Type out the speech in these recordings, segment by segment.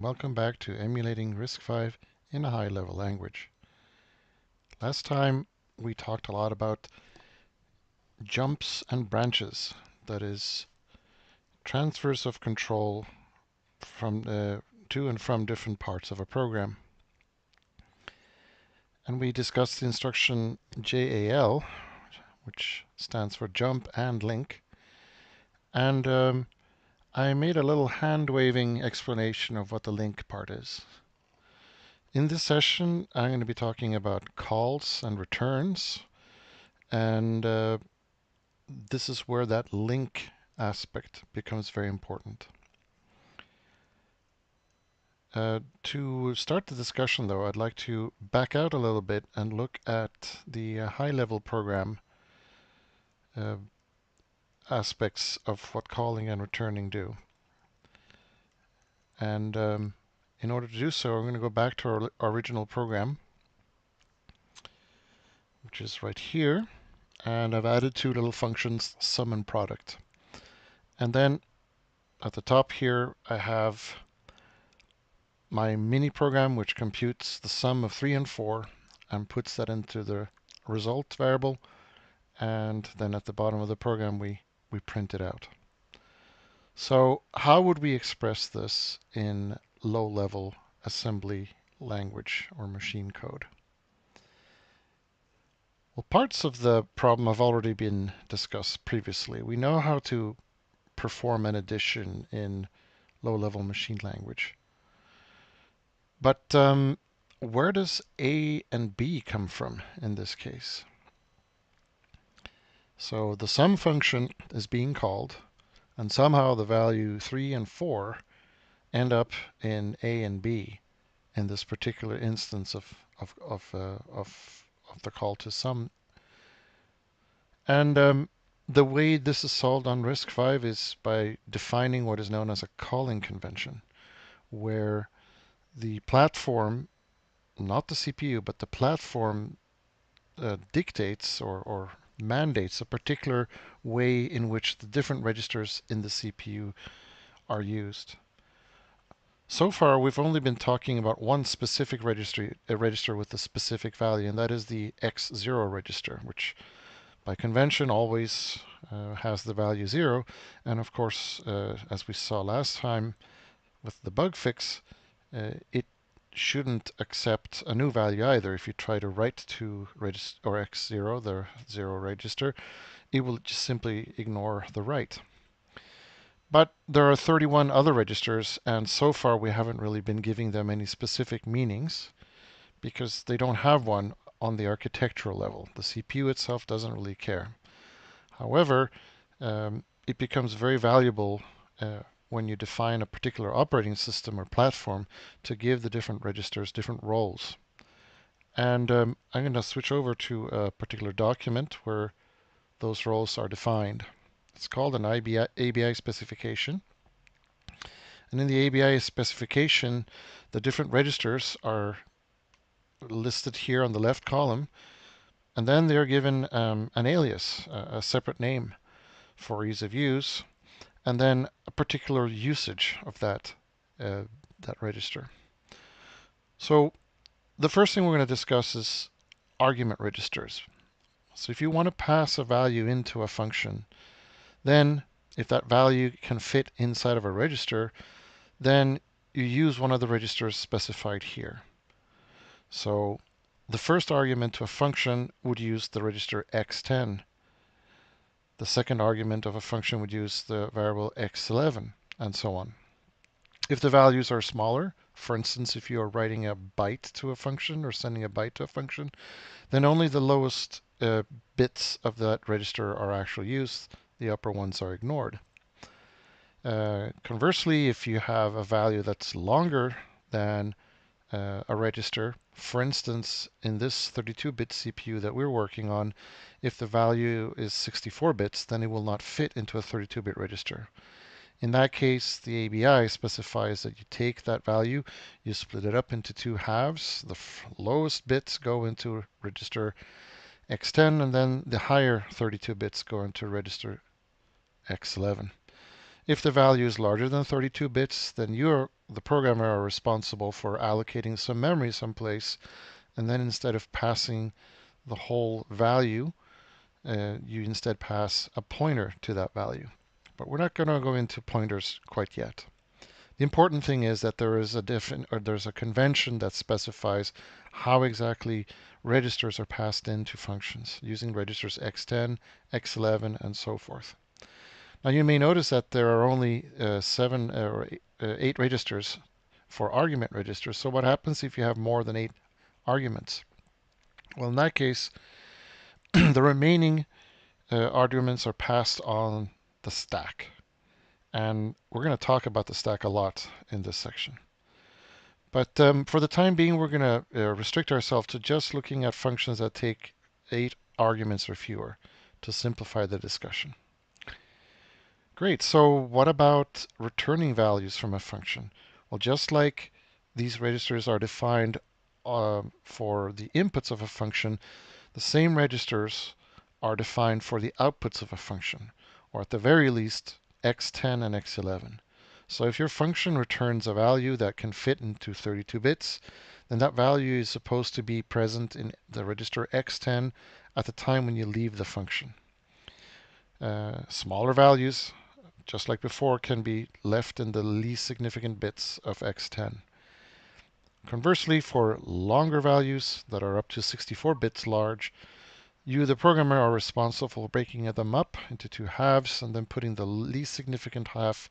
Welcome back to emulating RISC-V in a high-level language. Last time we talked a lot about jumps and branches, that is, transfers of control from to and from different parts of a program. And we discussed the instruction JAL, which stands for jump and link. And I made a little hand-waving explanation of what the link part is. In this session, I'm going to be talking about calls and returns, and this is where that link aspect becomes very important. To start the discussion, though, I'd like to back out a little bit and look at the high-level program aspects of what calling and returning do. And in order to do so, I'm going to go back to our original program, which is right here. And I've added two little functions, sum and product. And then at the top here, I have my mini program, which computes the sum of 3 and 4 and puts that into the result variable. And then at the bottom of the program, we print it out. So how would we express this in low-level assembly language or machine code? Well, parts of the problem have already been discussed previously. We know how to perform an addition in low-level machine language. But where does A and B come from in this case? So the sum function is being called, and somehow the value 3 and 4 end up in A and B in this particular instance of the call to sum. And the way this is solved on RISC-V is by defining what is known as a calling convention, where the platform, not the CPU, but the platform dictates or mandates a particular way in which the different registers in the CPU are used. So far, we've only been talking about one specific register, a register with a specific value, and that is the X0 register, which by convention always has the value 0. And of course, as we saw last time with the bug fix, it shouldn't accept a new value either. If you try to write to register or X0, the 0 register, it will just simply ignore the write. But there are 31 other registers, and so far we haven't really been giving them any specific meanings because they don't have one on the architectural level. The CPU itself doesn't really care. However, it becomes very valuable when you define a particular operating system or platform to give the different registers different roles. And I'm going to switch over to a particular document where those roles are defined. It's called an ABI specification. And in the ABI specification, the different registers are listed here on the left column. And then they're given an alias, a separate name for ease of use, and then a particular usage of that register. So the first thing we're going to discuss is argument registers. So if you want to pass a value into a function, then if that value can fit inside of a register, then you use one of the registers specified here. So the first argument to a function would use the register x10. The second argument of a function would use the variable x11, and so on. If the values are smaller, for instance, if you are writing a byte to a function or sending a byte to a function, then only the lowest bits of that register are actually used. The upper ones are ignored. Conversely, if you have a value that's longer than a register, for instance, in this 32-bit CPU that we're working on, if the value is 64 bits, then it will not fit into a 32-bit register. In that case, the ABI specifies that you take that value, you split it up into two halves. The lowest bits go into register X10, and then the higher 32 bits go into register X11. If the value is larger than 32 bits, then the programmer, are responsible for allocating some memory someplace, and then instead of passing the whole value, you instead pass a pointer to that value. But we're not going to go into pointers quite yet. The important thing is that there's a convention that specifies how exactly registers are passed into functions using registers x10, x11, and so forth. Now you may notice that there are only 8 registers for argument registers. So what happens if you have more than 8 arguments? Well, in that case, the remaining arguments are passed on the stack. And we're going to talk about the stack a lot in this section. But for the time being, we're going to restrict ourselves to just looking at functions that take 8 arguments or fewer to simplify the discussion. Great, so what about returning values from a function? Well, just like these registers are defined for the inputs of a function, the same registers are defined for the outputs of a function, or at the very least, x10 and x11. So if your function returns a value that can fit into 32 bits, then that value is supposed to be present in the register x10 at the time when you leave the function. Smaller values, just like before, can be left in the least significant bits of x10. Conversely, for longer values that are up to 64 bits large, you, the programmer, are responsible for breaking them up into 2 halves and then putting the least significant half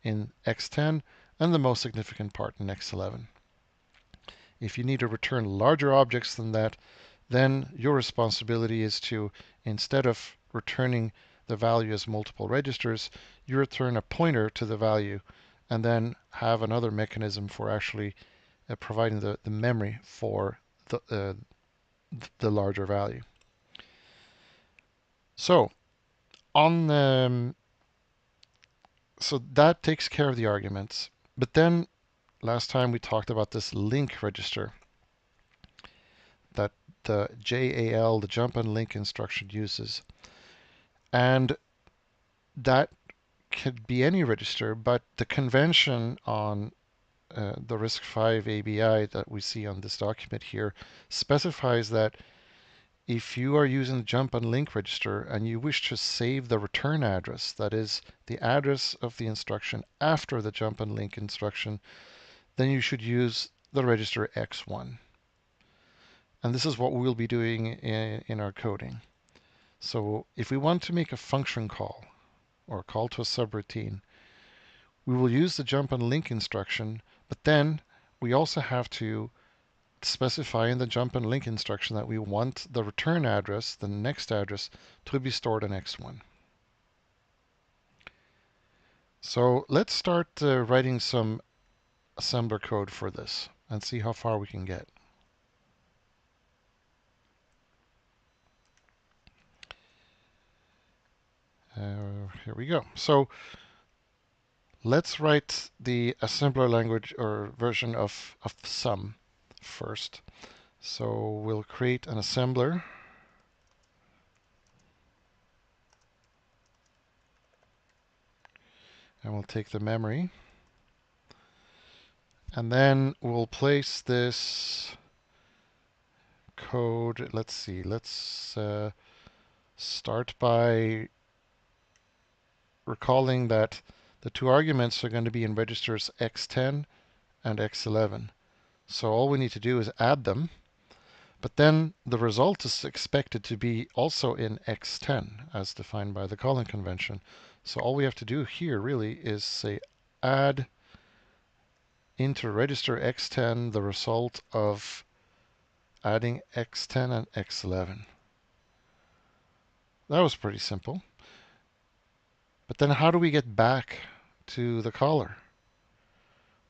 in x10 and the most significant part in x11. If you need to return larger objects than that, then your responsibility is to, instead of returning the value as multiple registers, you return a pointer to the value and then have another mechanism for actually providing the memory for the larger value. So so that takes care of the arguments. But then last time we talked about this link register that the JAL, the jump and link instruction, uses. And that could be any register, but the convention on the RISC-V ABI that we see on this document here specifies that if you are using the jump and link register and you wish to save the return address, that is the address of the instruction after the jump and link instruction, then you should use the register X1. And this is what we'll be doing in our coding. So if we want to make a function call or a call to a subroutine, we will use the jump and link instruction, but then we also have to specify in the jump and link instruction that we want the return address, the next address, to be stored in X1. So let's start writing some assembler code for this and see how far we can get. Here we go. So let's write the assembler language or version of sum first. So we'll create an assembler. And we'll take the memory. And then we'll place this code. Let's see. Let's start by recalling that the 2 arguments are going to be in registers x10 and x11. So all we need to do is add them. But then the result is expected to be also in x10 as defined by the calling convention. So all we have to do here really is say add into register x10 the result of adding x10 and x11. That was pretty simple. But then how do we get back to the caller?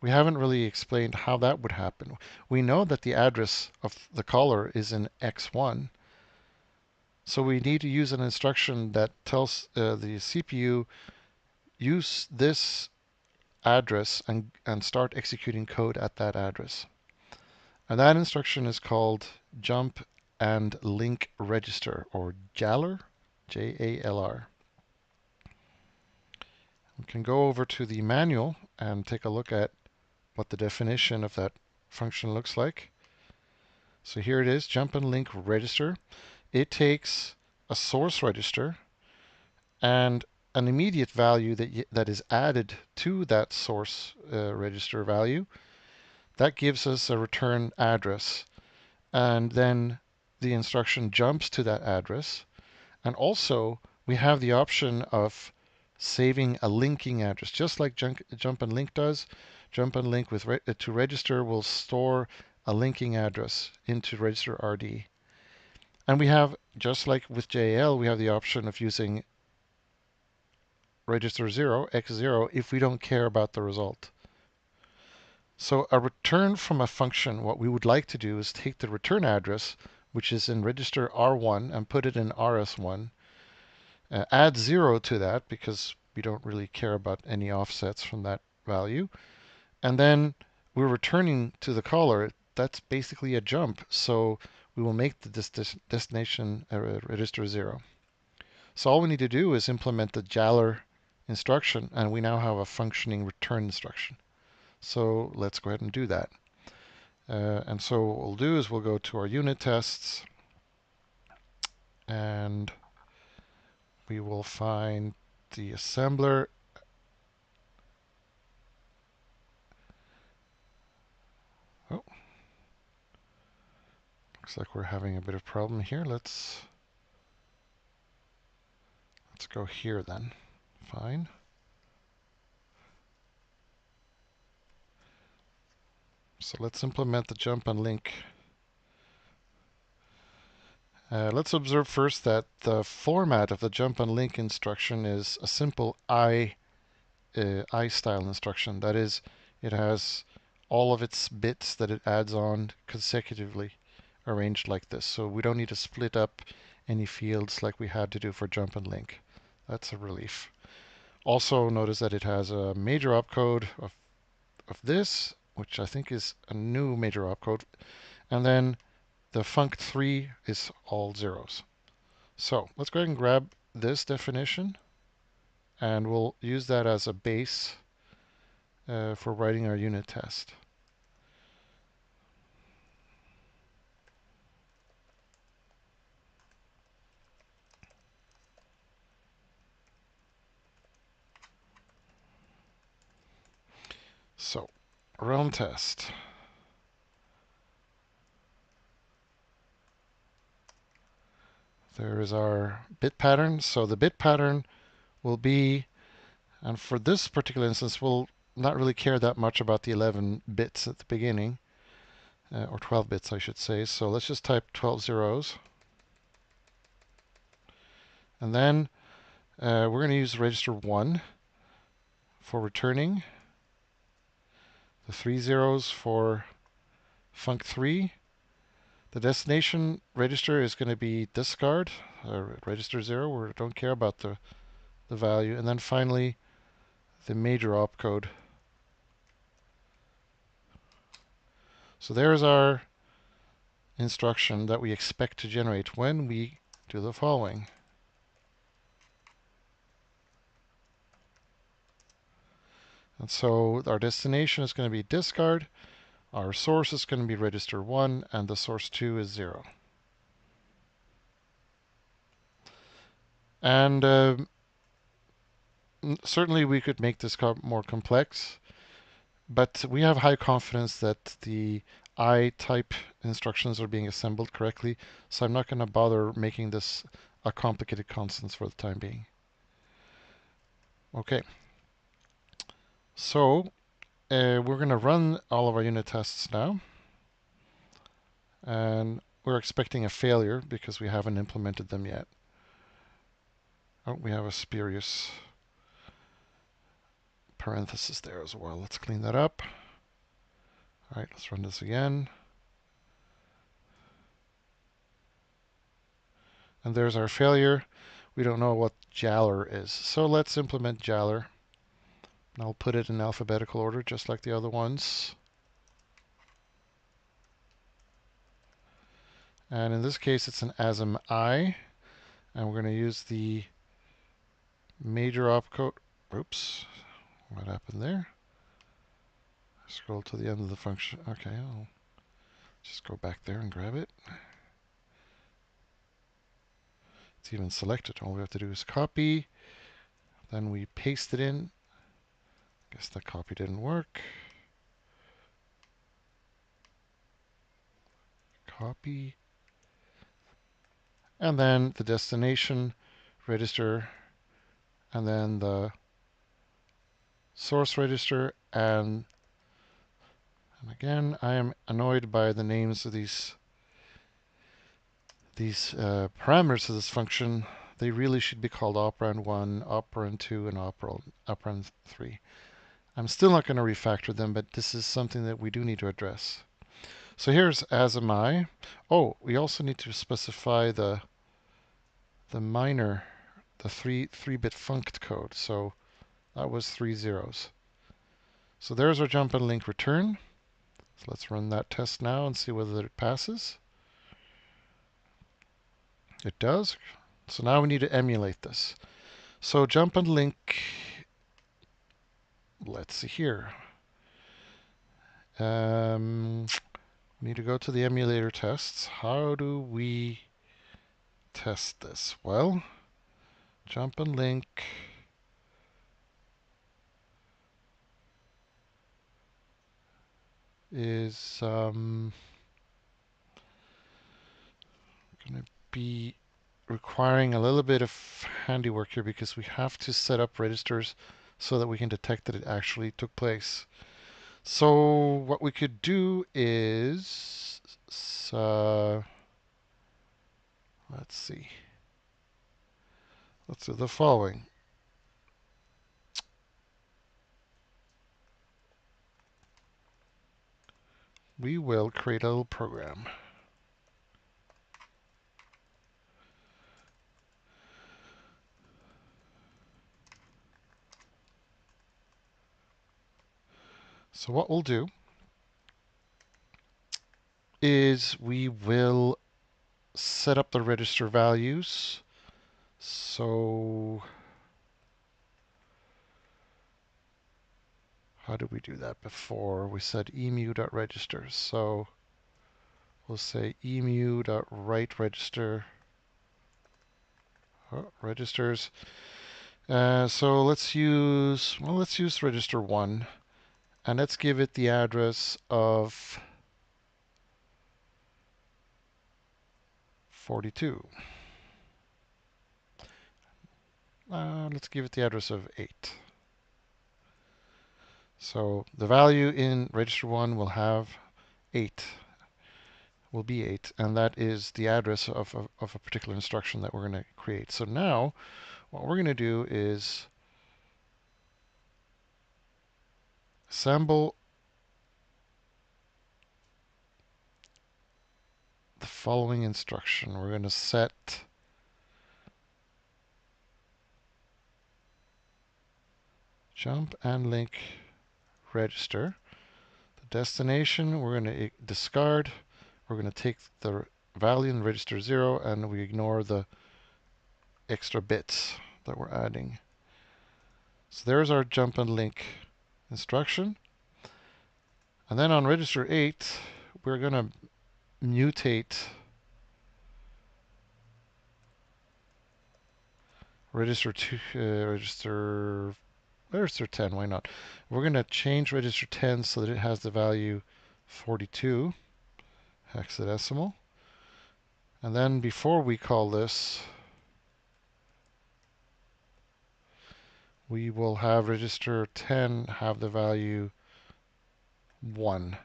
We haven't really explained how that would happen. We know that the address of the caller is in x1. So we need to use an instruction that tells the CPU, use this address and start executing code at that address. And that instruction is called jump and link register, or JALR, J-A-L-R. We can go over to the manual and take a look at what the definition of that function looks like. So here it is, jump and link register. It takes a source register and an immediate value that is added to that source register value. That gives us a return address. And then the instruction jumps to that address. And also, we have the option of saving a linking address, just like jump and link does. Jump and link to register will store a linking address into register RD. And we have, just like with JAL, we have the option of using register 0, x0, if we don't care about the result. So a return from a function, what we would like to do is take the return address, which is in register R1, and put it in RS1. Add 0 to that because we don't really care about any offsets from that value. And then we're returning to the caller. That's basically a jump. So we will make the destination register 0. So all we need to do is implement the JALR instruction, and we now have a functioning return instruction. So let's go ahead and do that. And so what we'll do is we'll go to our unit tests, and we will find the assembler. Oh, looks like we're having a bit of problem here. Let's go here then. Fine. So let's implement the jump and link. Let's observe first that the format of the jump and link instruction is a simple I style instruction. That is, it has all of its bits that it adds on consecutively arranged like this. So we don't need to split up any fields like we had to do for jump and link. That's a relief. Also notice that it has a major opcode of this, which I think is a new major opcode, and then the func3 is all zeros. So let's go ahead and grab this definition, and we'll use that as a base for writing our unit test. So, realm test. There is our bit pattern. So the bit pattern will be, and for this particular instance, we'll not really care that much about the 11 bits at the beginning, or 12 bits, I should say. So let's just type 12 zeros. And then we're going to use register 1 for returning, the 3 zeros for func3. The destination register is going to be discard, register 0. We don't care about the value. And then finally, the major opcode. So there's our instruction that we expect to generate when we do the following. And so our destination is going to be discard, our source is going to be register 1, and the source 2 is 0. And certainly we could make this more complex, but we have high confidence that the I type instructions are being assembled correctly, so I'm not going to bother making this a complicated constant for the time being. Okay. So we're going to run all of our unit tests now. And we're expecting a failure because we haven't implemented them yet. Oh, we have a spurious parenthesis there as well. Let's clean that up. All right, let's run this again. And there's our failure. We don't know what JALR is. So let's implement JALR. And I'll put it in alphabetical order, just like the other ones. And in this case, it's an ASM I. And we're going to use the major opcode, Oops, what happened there? Scroll to the end of the function. Okay, I'll just go back there and grab it. It's even selected. All we have to do is copy. Then we paste it in. Guess that copy didn't work. Copy. And then the destination register, and then the source register, and again, I am annoyed by the names of these parameters of this function. They really should be called operand 1, operand 2, and operand 3. I'm still not going to refactor them, but this is something that we do need to address. So here's as am I. Oh, we also need to specify the minor, the 3-bit funct code. So that was 3 zeros. So there's our jump and link return. So let's run that test now and see whether it passes. It does. So now we need to emulate this. So jump and link, let's see here. We need to go to the emulator tests. How do we test this? Well, jump and link is going to be requiring a little bit of handiwork here because we have to set up registers so that we can detect that it actually took place. So what we could do is, let's see, let's do the following. We will create a little program. So what we'll do is we will set up the register values. So how did we do that before? We said emu.registers. So we'll say emu.writeRegister registers. So let's use register 1, and let's give it the address of 42. Let's give it the address of 8. So the value in register 1 will have 8, will be 8, and that is the address of a particular instruction that we're going to create. So now what we're going to do is assemble the following instruction. We're going to set jump and link register. The destination we're going to discard. We're going to take the value in register 0 and we ignore the extra bits that we're adding. So there's our jump and link instruction. And then on register 8, we're going to mutate register 10, why not? We're going to change register 10 so that it has the value 42 hexadecimal. And then before we call this, we will have register 10 have the value 1.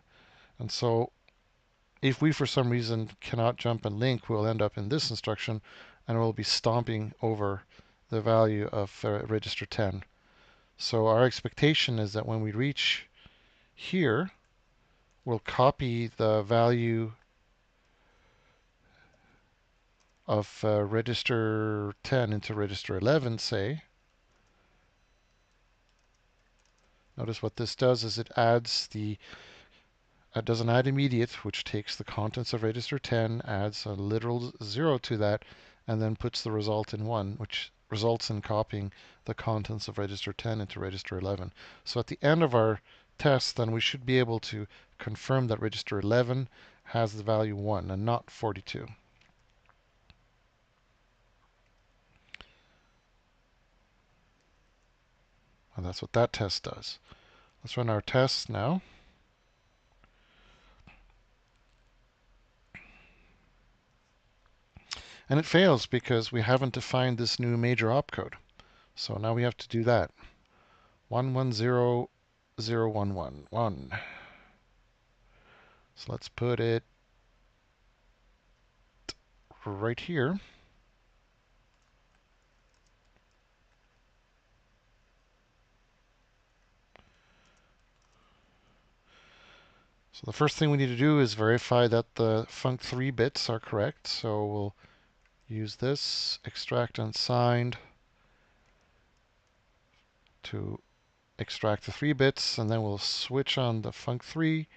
And so if we for some reason cannot jump and link, we'll end up in this instruction and we'll be stomping over the value of register 10. So our expectation is that when we reach here, we'll copy the value of register 10 into register 11, say. Notice what this does is it adds does an add immediate, which takes the contents of register 10, adds a literal 0 to that, and then puts the result in 1, which results in copying the contents of register 10 into register 11. So at the end of our test, then we should be able to confirm that register 11 has the value 1 and not 42. And that's what that test does. Let's run our test now. And it fails because we haven't defined this new major opcode. So now we have to do that. 110011. So let's put it right here. So the first thing we need to do is verify that the func3 bits are correct. So we'll use this extract unsigned to extract the 3 bits, and then we'll switch on the func3.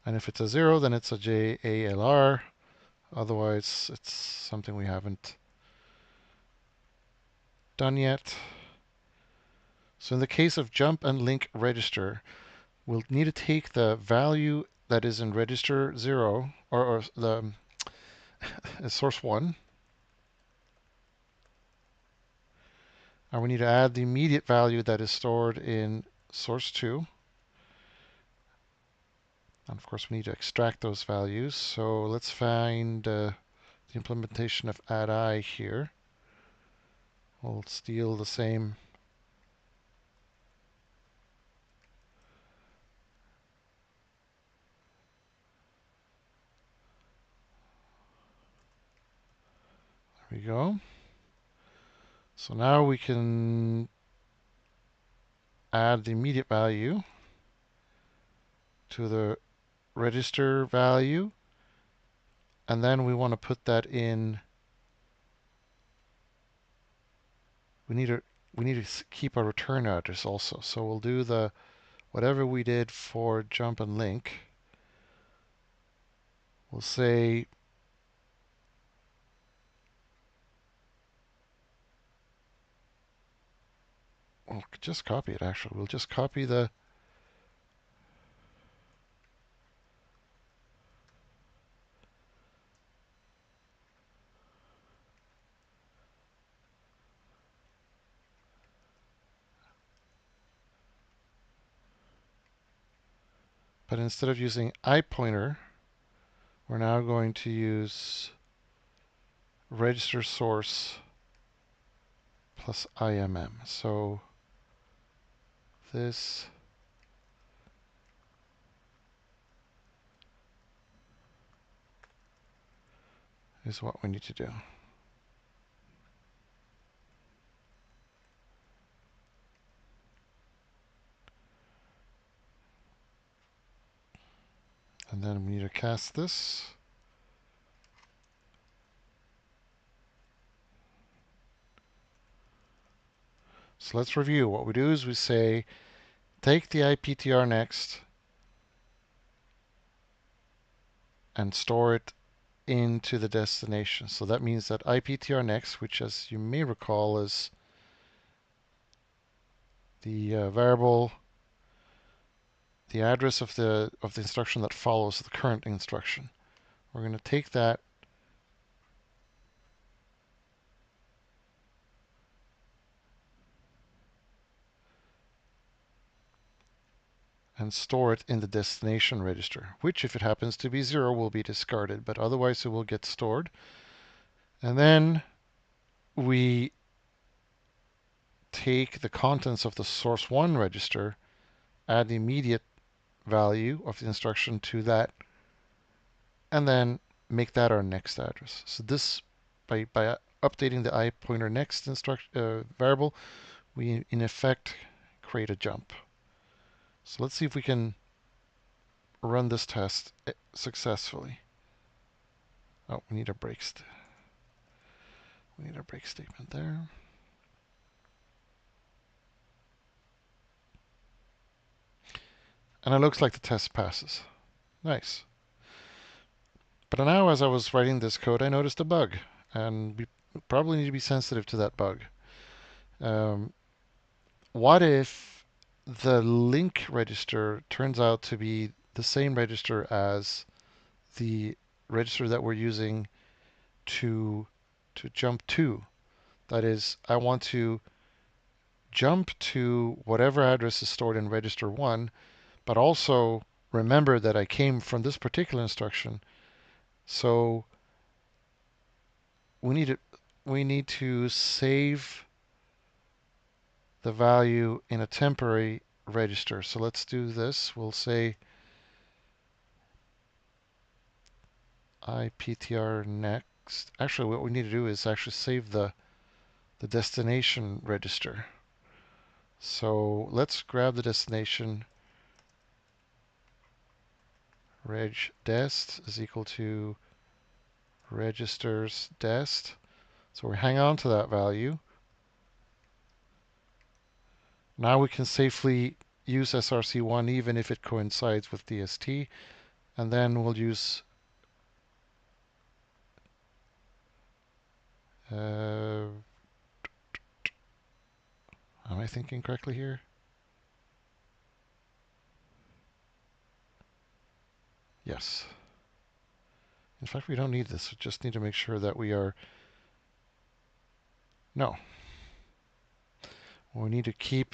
And if it's a 0, then it's a JALR. Otherwise, it's something we haven't done yet. So in the case of jump and link register, we'll need to take the value that is in register 0, or the source 1, and we need to add the immediate value that is stored in source 2. And of course, we need to extract those values. So let's find the implementation of add-I here. We'll steal the same There we go. So now we can add the immediate value to the register value, and then we want to put that in. We need to keep a return address also. So we'll do the whatever we did for jump and link. We'll say we'll just copy it actually. We'll just copy the but instead of using iPointer, we're now going to use register source plus IMM. So this is what we need to do. And then we need to cast this. So let's review. What we do is we say, take the IPTR next and store it into the destination. So that means that IPTR next, which as you may recall is the variable, the address of the instruction that follows the current instruction. We're going to take that and store it in the destination register, which if it happens to be 0 will be discarded, but otherwise it will get stored. And then we take the contents of the source 1 register, add the immediate value of the instruction to that, and then make that our next address. So this, by updating the iPointer next variable, we in effect create a jump. So let's see if we can run this test successfully. Oh, we need a break statement there. And it looks like the test passes. Nice. But now as I was writing this code, I noticed a bug, and we probably need to be sensitive to that bug. Um, what if the link register turns out to be the same register as the register that we're using to jump to? That is, I want to jump to whatever address is stored in register 1, but also remember that I came from this particular instruction. So we need to save the value in a temporary register. So let's do this. We'll say IPTR next. Actually, what we need to do is actually save the destination register. So let's grab the destination. Reg dest is equal to registers dest. So we hang on to that value. Now we can safely use SRC1 even if it coincides with DST. And then we'll use am I thinking correctly here? Yes. In fact, we don't need this. We just need to make sure that we are... No. We need to keep...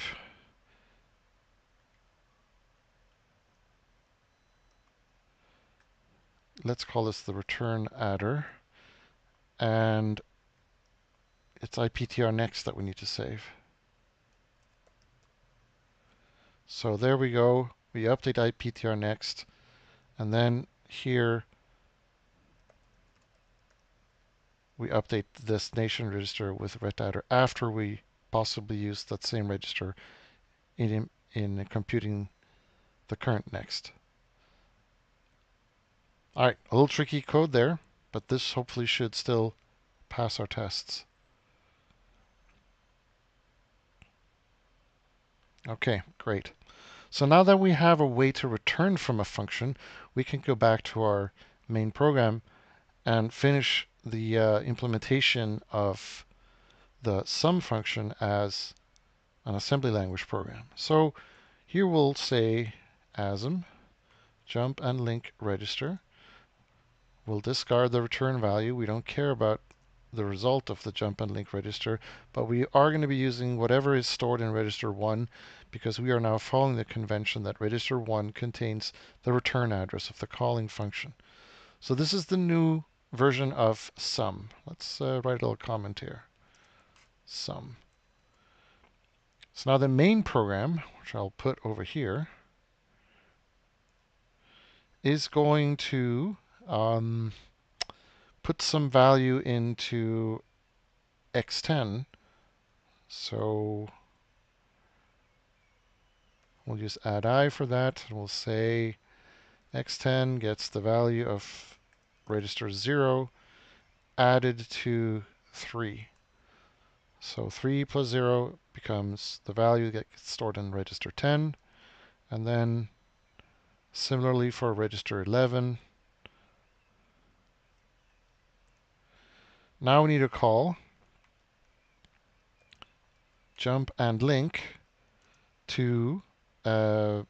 Let's call this the return adder. And it's IPTR next that we need to save. So there we go. We update IPTR next. And then here we update the destination register with ret adder after we possibly use that same register in computing the current next. All right, a little tricky code there, but this hopefully should still pass our tests. Okay, great. So now that we have a way to return from a function, we can go back to our main program and finish the implementation of the sum function as an assembly language program. So here we'll say asm jump and link register. We'll discard the return value. We don't care about the result of the jump and link register, but we are going to be using whatever is stored in register 1 because we are now following the convention that register 1 contains the return address of the calling function. So this is the new version of sum. Let's write a little comment here. Sum. So now the main program, which I'll put over here, is going to put some value into x10. So we'll use add I for that, and we'll say x10 gets the value of register 0 added to 3. So 3 plus 0 becomes the value that gets stored in register 10. And then similarly for register 11. Now we need to call jump and link to, well,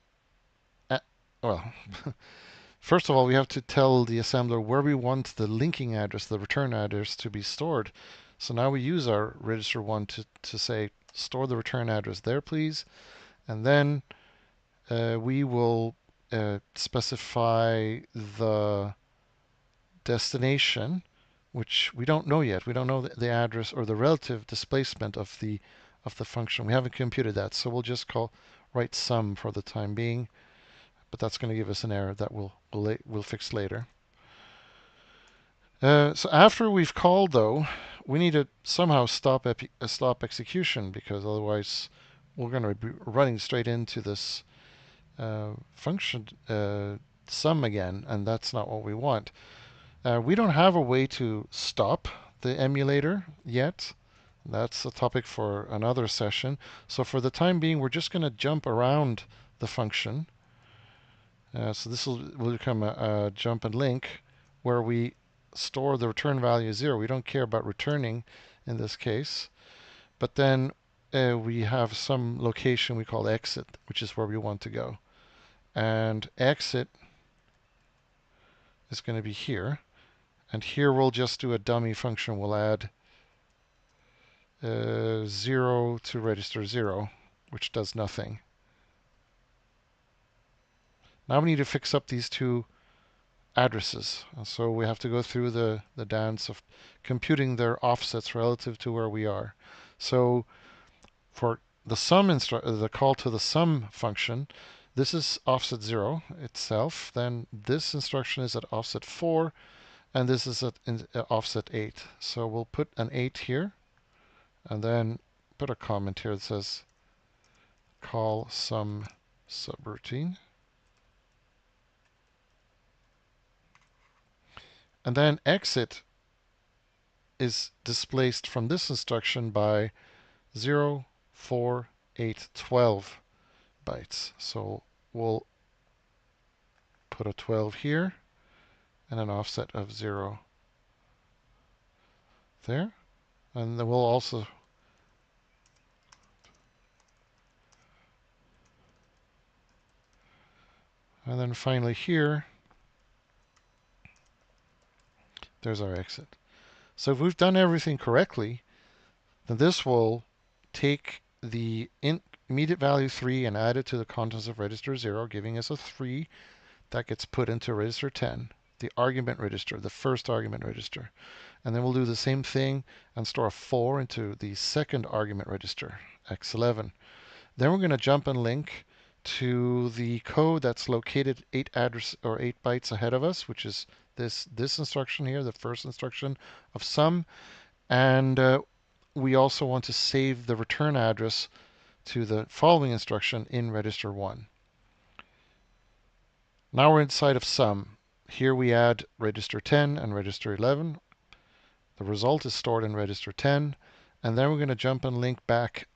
first of all, we have to tell the assembler where we want the linking address, the return address, to be stored. So now we use our register 1 to say, store the return address there, please. And then we will specify the destination, which we don't know yet. We don't know the address or the relative displacement of the function. We haven't computed that, so we'll just write sum for the time being. But that's going to give us an error that we'll fix later. So after we've called, though, we need to somehow stop execution because otherwise we're going to be running straight into this function sum again, and that's not what we want. We don't have a way to stop the emulator yet. That's a topic for another session. So for the time being, we're just going to jump around the function. So this will become a jump and link where we store the return value 0. We don't care about returning in this case. But then we have some location we call exit, which is where we want to go. And exit is going to be here. And here we'll just do a dummy function. We'll add 0 to register 0, which does nothing. Now we need to fix up these two addresses. So we have to go through the dance of computing their offsets relative to where we are. So for the the call to the sum function, this is offset 0 itself. Then this instruction is at offset 4, and this is at offset 8. So we'll put an 8 here, and then put a comment here that says call sum subroutine. And then exit is displaced from this instruction by 0, 4, 8, 12 bytes. So we'll put a 12 here and an offset of 0 there. And then we'll also and then finally here, there's our exit. So if we've done everything correctly, then this will take the immediate value 3 and add it to the contents of register 0, giving us a 3 that gets put into register 10, the argument register, the first argument register. And then we'll do the same thing and store a 4 into the second argument register, x11. Then we're going to jump and link to the code that's located 8 bytes ahead of us, which is this instruction here, the first instruction of sum. And we also want to save the return address to the following instruction in register 1. Now we're inside of sum. Here we add register 10 and register 11. The result is stored in register 10. And then we're going to jump and link back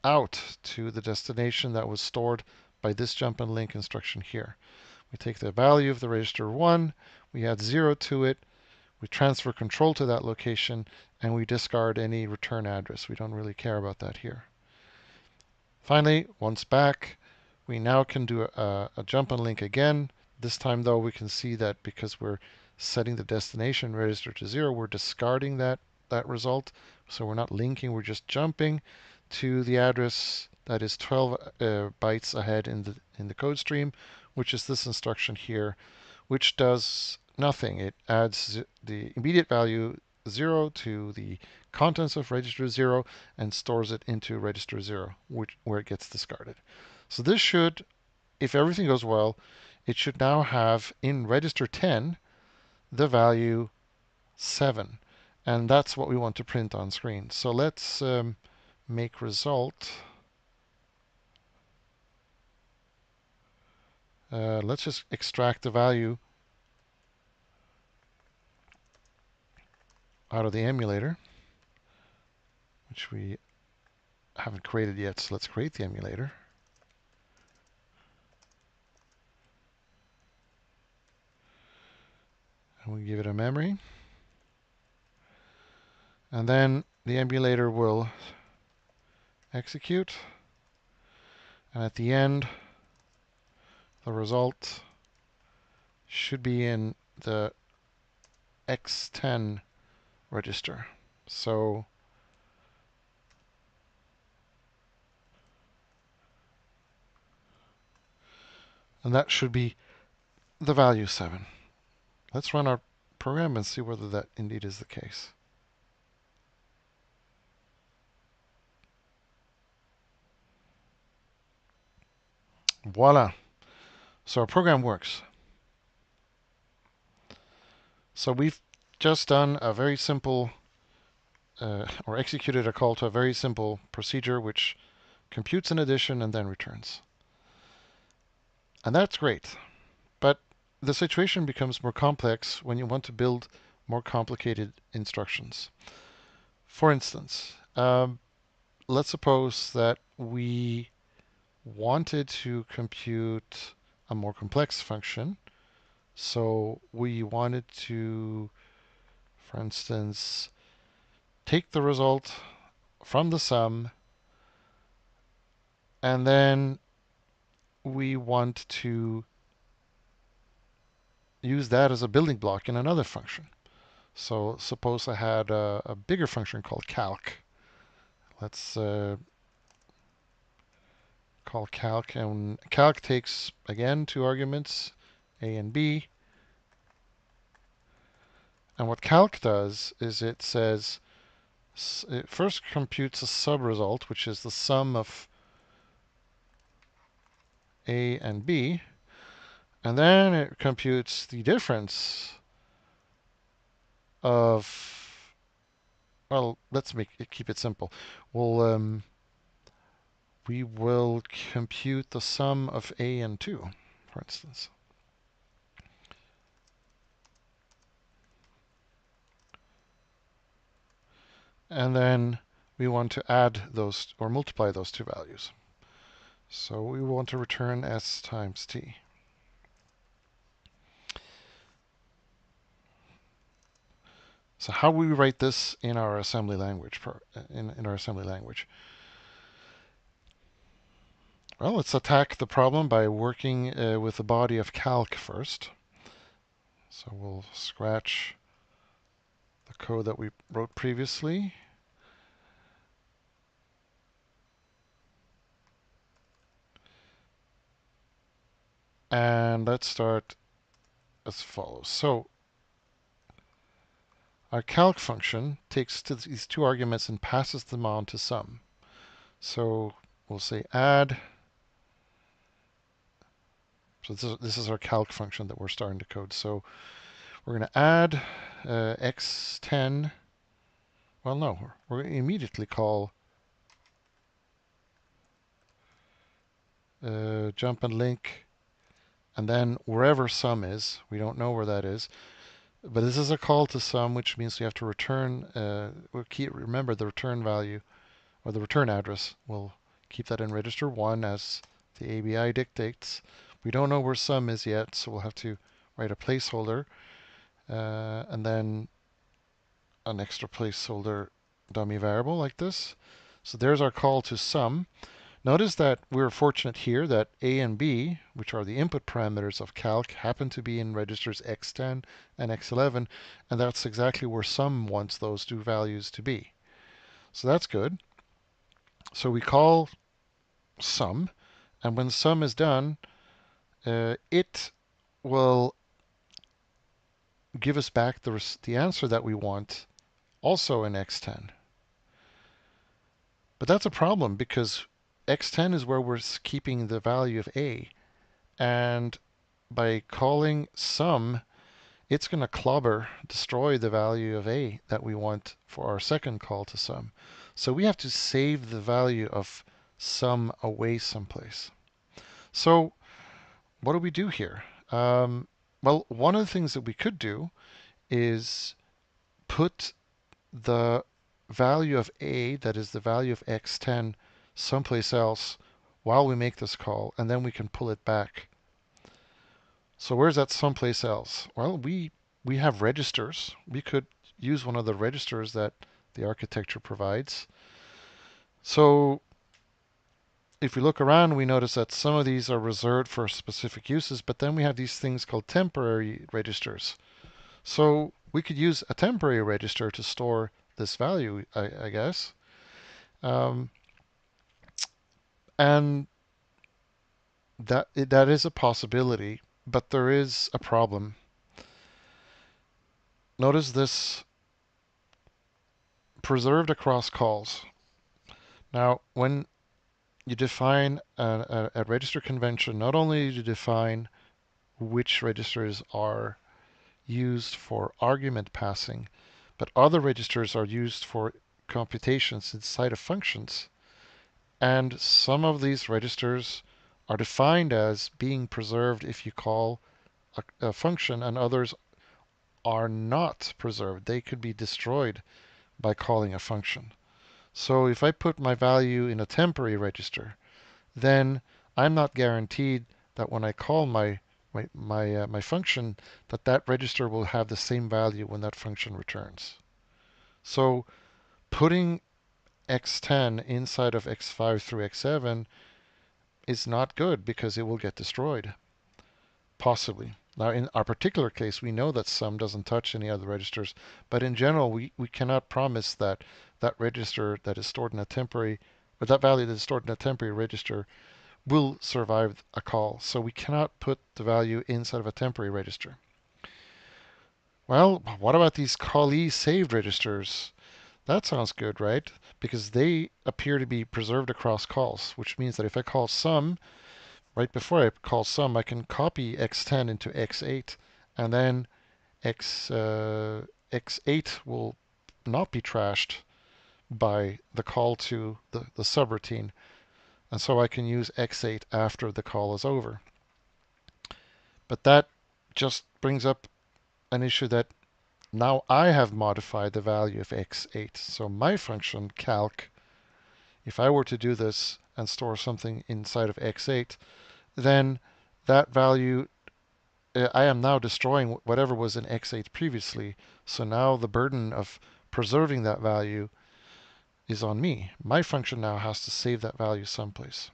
out to the destination that was stored by this jump and link instruction here. We take the value of the register 1, we add 0 to it, we transfer control to that location, and we discard any return address. We don't really care about that here. Finally, once back, we now can do a jump and link again. This time, though, we can see that because we're setting the destination register to 0, we're discarding that result. So we're not linking, we're just jumping to the address that is 12 bytes ahead in the code stream, which is this instruction here, which does nothing. It adds the immediate value 0 to the contents of register 0 and stores it into register 0, where it gets discarded. So this should, if everything goes well, it should now have in register 10 the value 7. And that's what we want to print on screen. So let's make result. Let's just extract the value out of the emulator, which we haven't created yet. So let's create the emulator. And we give it a memory. And then the emulator will execute. And at the end, the result should be in the X10 register. So and that should be the value 7. Let's run our program and see whether that indeed is the case. Voila. So our program works. So we've just done a very simple, or executed a call to a very simple procedure which computes an addition and then returns. And that's great. But the situation becomes more complex when you want to build more complicated instructions. For instance, let's suppose that we wanted to compute a more complex function, So we wanted to, for instance, take the result from the sum, and then we want to use that as a building block in another function. So suppose I had a bigger function called calc. Let's call calc, and calc takes, again, two arguments, a and b. And what calc does is it says, it first computes a subresult, which is the sum of a and b, and then it computes the difference of, well, let's keep it simple. We will compute the sum of a and 2, for instance. And then we want to add those or multiply those two values. So we want to return s times t. So how we write this in our assembly language? In our assembly language? Well, let's attack the problem by working with the body of calc first. So we'll scratch the code that we wrote previously. And let's start as follows. So our calc function takes these two arguments and passes them on to sum. So we'll say add. So this is our calc function that we're starting to code. So we're going to add x10. Well, no, we're going to immediately call jump and link, and then wherever sum is, we don't know where that is, but this is a call to sum, which means we have to return, remember the return value, or the return address. We'll keep that in register 1 as the ABI dictates. We don't know where sum is yet, so we'll have to write a placeholder, and then an extra placeholder dummy variable like this. So there's our call to sum. Notice that we're fortunate here that a and b, which are the input parameters of calc, happen to be in registers x10 and x11, and that's exactly where sum wants those two values to be. So that's good. So we call sum, and when sum is done, it will give us back the answer that we want, also in x10. But that's a problem because x10 is where we're keeping the value of a. And by calling sum, it's going to destroy the value of a that we want for our second call to sum. So we have to save the value of sum away someplace. So what do we do here? Well, one of the things that we could do is put the value of a, that is the value of x10, someplace else while we make this call, and then we can pull it back. So where's that someplace else? Well, we have registers. We could use one of the registers that the architecture provides. So if we look around, we notice that some of these are reserved for specific uses, but then we have these things called temporary registers. So we could use a temporary register to store this value, I guess. And that is a possibility, but there is a problem. Notice this preserved across calls. Now, when you define a register convention, not only do you define which registers are used for argument passing, but other registers are used for computations inside of functions. And some of these registers are defined as being preserved if you call a function, and others are not preserved. They could be destroyed by calling a function. So if I put my value in a temporary register, then I'm not guaranteed that when I call my my function, that register will have the same value when that function returns. So putting x10 inside of x5 through x7 is not good because it will get destroyed, possibly. Now, in our particular case, we know that sum doesn't touch any other registers, but in general, we cannot promise that that register that is stored in a temporary, or that value that is stored in a temporary register will survive a call. So we cannot put the value inside of a temporary register. Well, what about these callee saved registers? That sounds good, right? Because they appear to be preserved across calls, which means that if I call sum, right before I call sum, I can copy x10 into x8, and then x8 will not be trashed by the call to the subroutine. And so I can use x8 after the call is over. But that just brings up an issue that now I have modified the value of x8. So my function calc, if I were to do this and store something inside of x8, then that value, I am now destroying whatever was in x8 previously. So now the burden of preserving that value is on me. My function now has to save that value someplace.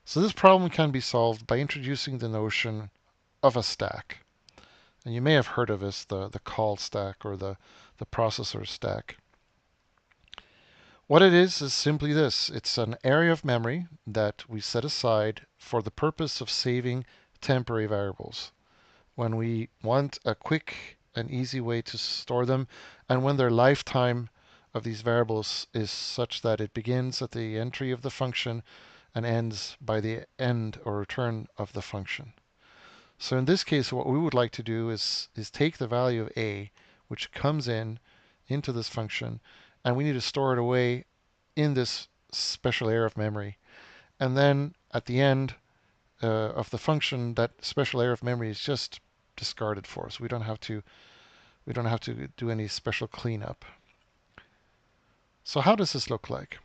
So this problem can be solved by introducing the notion of a stack. And you may have heard of this, the call stack or the processor stack. What it is simply this. It's an area of memory that we set aside for the purpose of saving temporary variables. When we want a quick and easy way to store them, and when their lifetime of these variables is such that it begins at the entry of the function and ends by the end or return of the function. So in this case, what we would like to do is take the value of a, which comes into this function, and we need to store it away in this special area of memory. And then at the end of the function, that special area of memory is just discarded for us. We don't have to do any special cleanup. So how does this look like?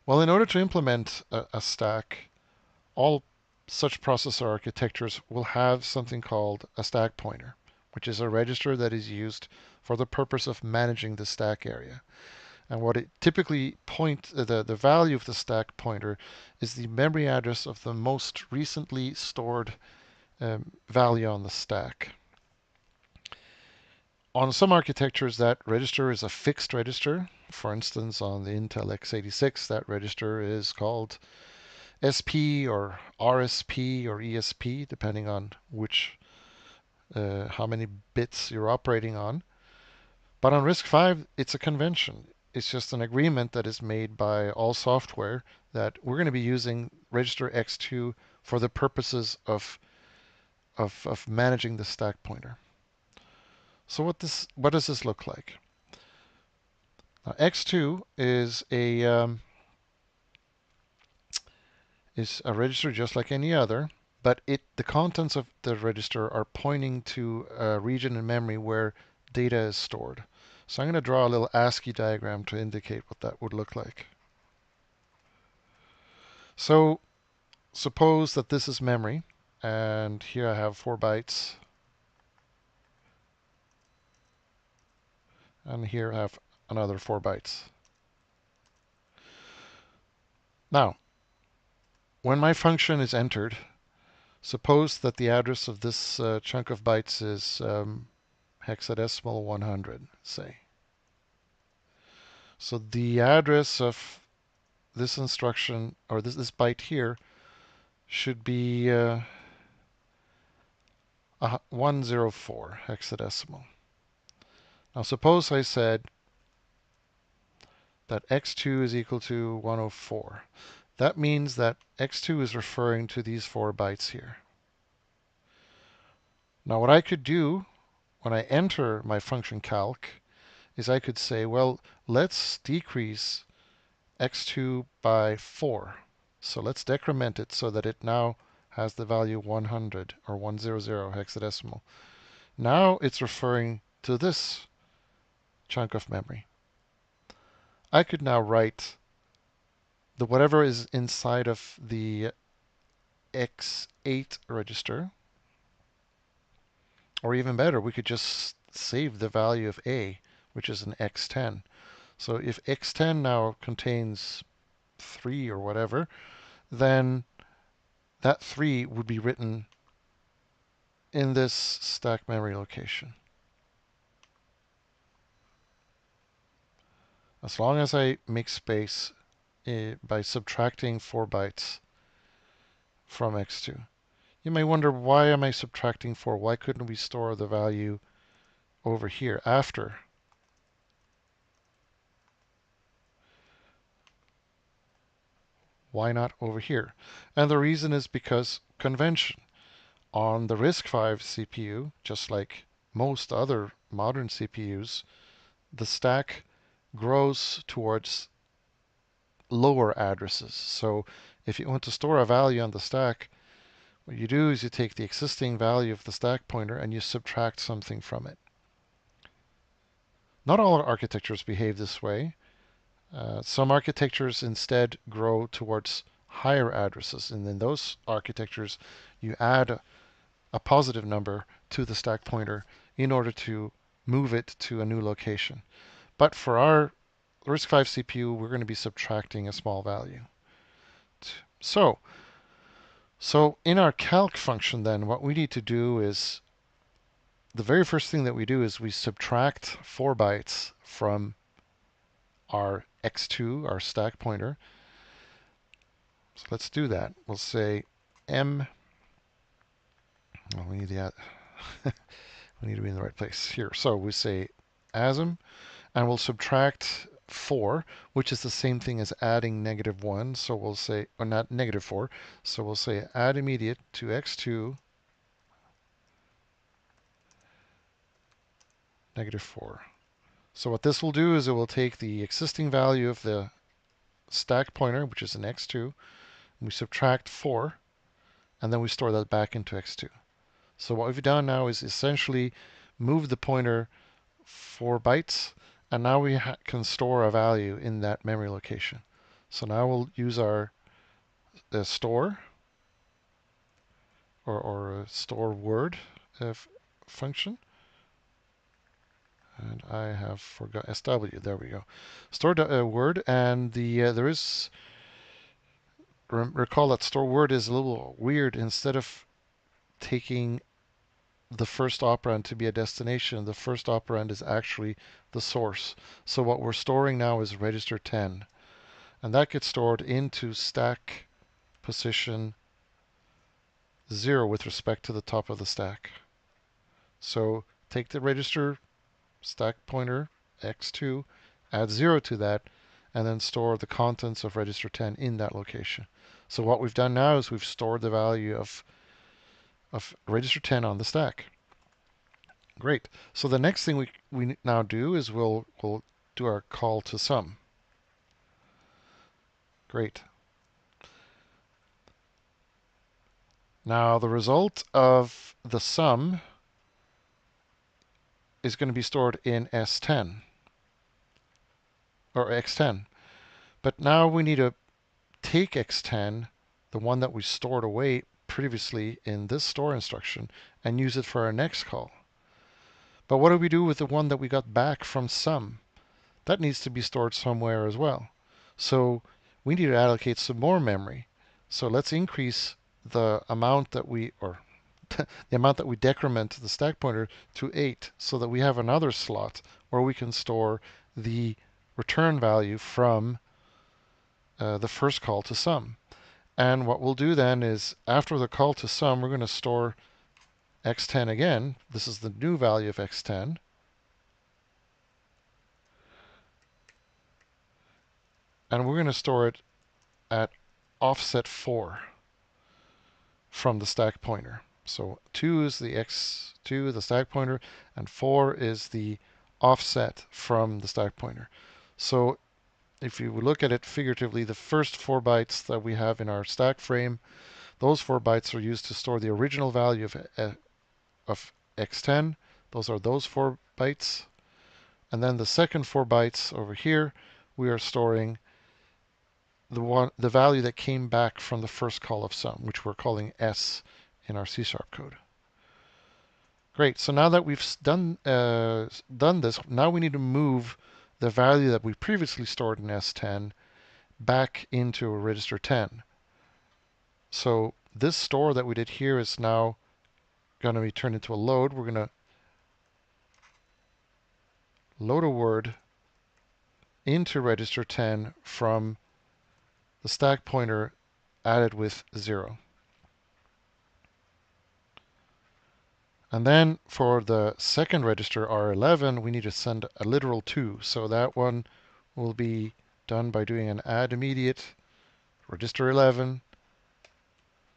Well, in order to implement a stack, all such processor architectures will have something called a stack pointer, which is a register that is used for the purpose of managing the stack area. And what it typically the value of the stack pointer is the memory address of the most recently stored value on the stack. On some architectures, that register is a fixed register. For instance, on the Intel x86, that register is called SP or RSP or ESP, depending on how many bits you're operating on. But on RISC-V, it's a convention. It's just an agreement that is made by all software that we're going to be using register X2 for the purposes of managing the stack pointer. So what does this look like? Now, X2 is a register just like any other, but the contents of the register are pointing to a region in memory where data is stored. So I'm going to draw a little ASCII diagram to indicate what that would look like. So suppose that this is memory, and here I have 4 bytes, and here I have another 4 bytes. Now, when my function is entered, suppose that the address of this chunk of bytes is hexadecimal 100, say. So the address of this instruction, or this byte here, should be 104 hexadecimal. Now suppose I said that x2 is equal to 104. That means that x2 is referring to these 4 bytes here. Now what I could do when I enter my function calc is I could say, well, let's decrease x2 by 4. So let's decrement it so that it now has the value 100 or 100 hexadecimal. Now it's referring to this chunk of memory. I could now write whatever is inside of the X8 register. Or even better, we could just save the value of A, which is an X10. So if X10 now contains 3 or whatever, then that 3 would be written in this stack memory location. As long as I make space by subtracting 4 bytes from X2. You may wonder, why am I subtracting 4? Why couldn't we store the value over here after? Why not over here? And the reason is because convention. On the RISC-V CPU, just like most other modern CPUs, the stack grows towards lower addresses. So if you want to store a value on the stack, what you do is you take the existing value of the stack pointer and you subtract something from it. Not all architectures behave this way. Some architectures instead grow towards higher addresses, and in those architectures you add a positive number to the stack pointer in order to move it to a new location. But for our RISC-V CPU, we're going to be subtracting a small value. So in our calc function then, what we need to do is, the very first thing that we do is we subtract 4 bytes from our x2, our stack pointer. So let's do that. We'll say m, we need we need to be in the right place here. So we say asm, and we'll subtract 4, which is the same thing as adding -1. So we'll say, or not -4, so we'll say add immediate to x2 -4. So what this will do is it will take the existing value of the stack pointer, which is an x2, and we subtract 4, and then we store that back into x2. So what we've done now is essentially move the pointer 4 bytes, and now we can store a value in that memory location. So now we'll use our store or store word function. And I have forgot SW. There we go. Store word, and there is, recall that store word is a little weird. Instead of taking the first operand to be a destination, the first operand is actually the source. So what we're storing now is register 10, and that gets stored into stack position 0 with respect to the top of the stack. So take the register stack pointer x2, add 0 to that, and then store the contents of register 10 in that location. So what we've done now is we've stored the value of register 10 on the stack. Great. So the next thing we now do is we'll do our call to sum. Great. Now the result of the sum is going to be stored in S10 or X10. But now we need to take X10, the one that we stored away previously in this store instruction, and use it for our next call. But what do we do with the one that we got back from sum? That needs to be stored somewhere as well. So we need to allocate some more memory. So let's increase the amount that we, or the amount that we decrement the stack pointer to 8, so that we have another slot where we can store the return value from the first call to sum. And what we'll do then is, after the call to sum, we're going to store x10 again. This is the new value of x10. And we're going to store it at offset 4 from the stack pointer. So 2 is the x2, the stack pointer, and 4 is the offset from the stack pointer. So if you look at it figuratively, the first 4 bytes that we have in our stack frame, those 4 bytes are used to store the original value of x10. Those are those 4 bytes. And then the second 4 bytes over here, we are storing the value that came back from the first call of sum, which we're calling S in our C# code. Great. So now that we've done this, now we need to move the value that we previously stored in S10 back into register 10. So this store that we did here is now going to be turned into a load. We're going to load a word into register 10 from the stack pointer added with 0. And then for the second register, R11, we need to send a literal 2. So that one will be done by doing an add immediate register 11,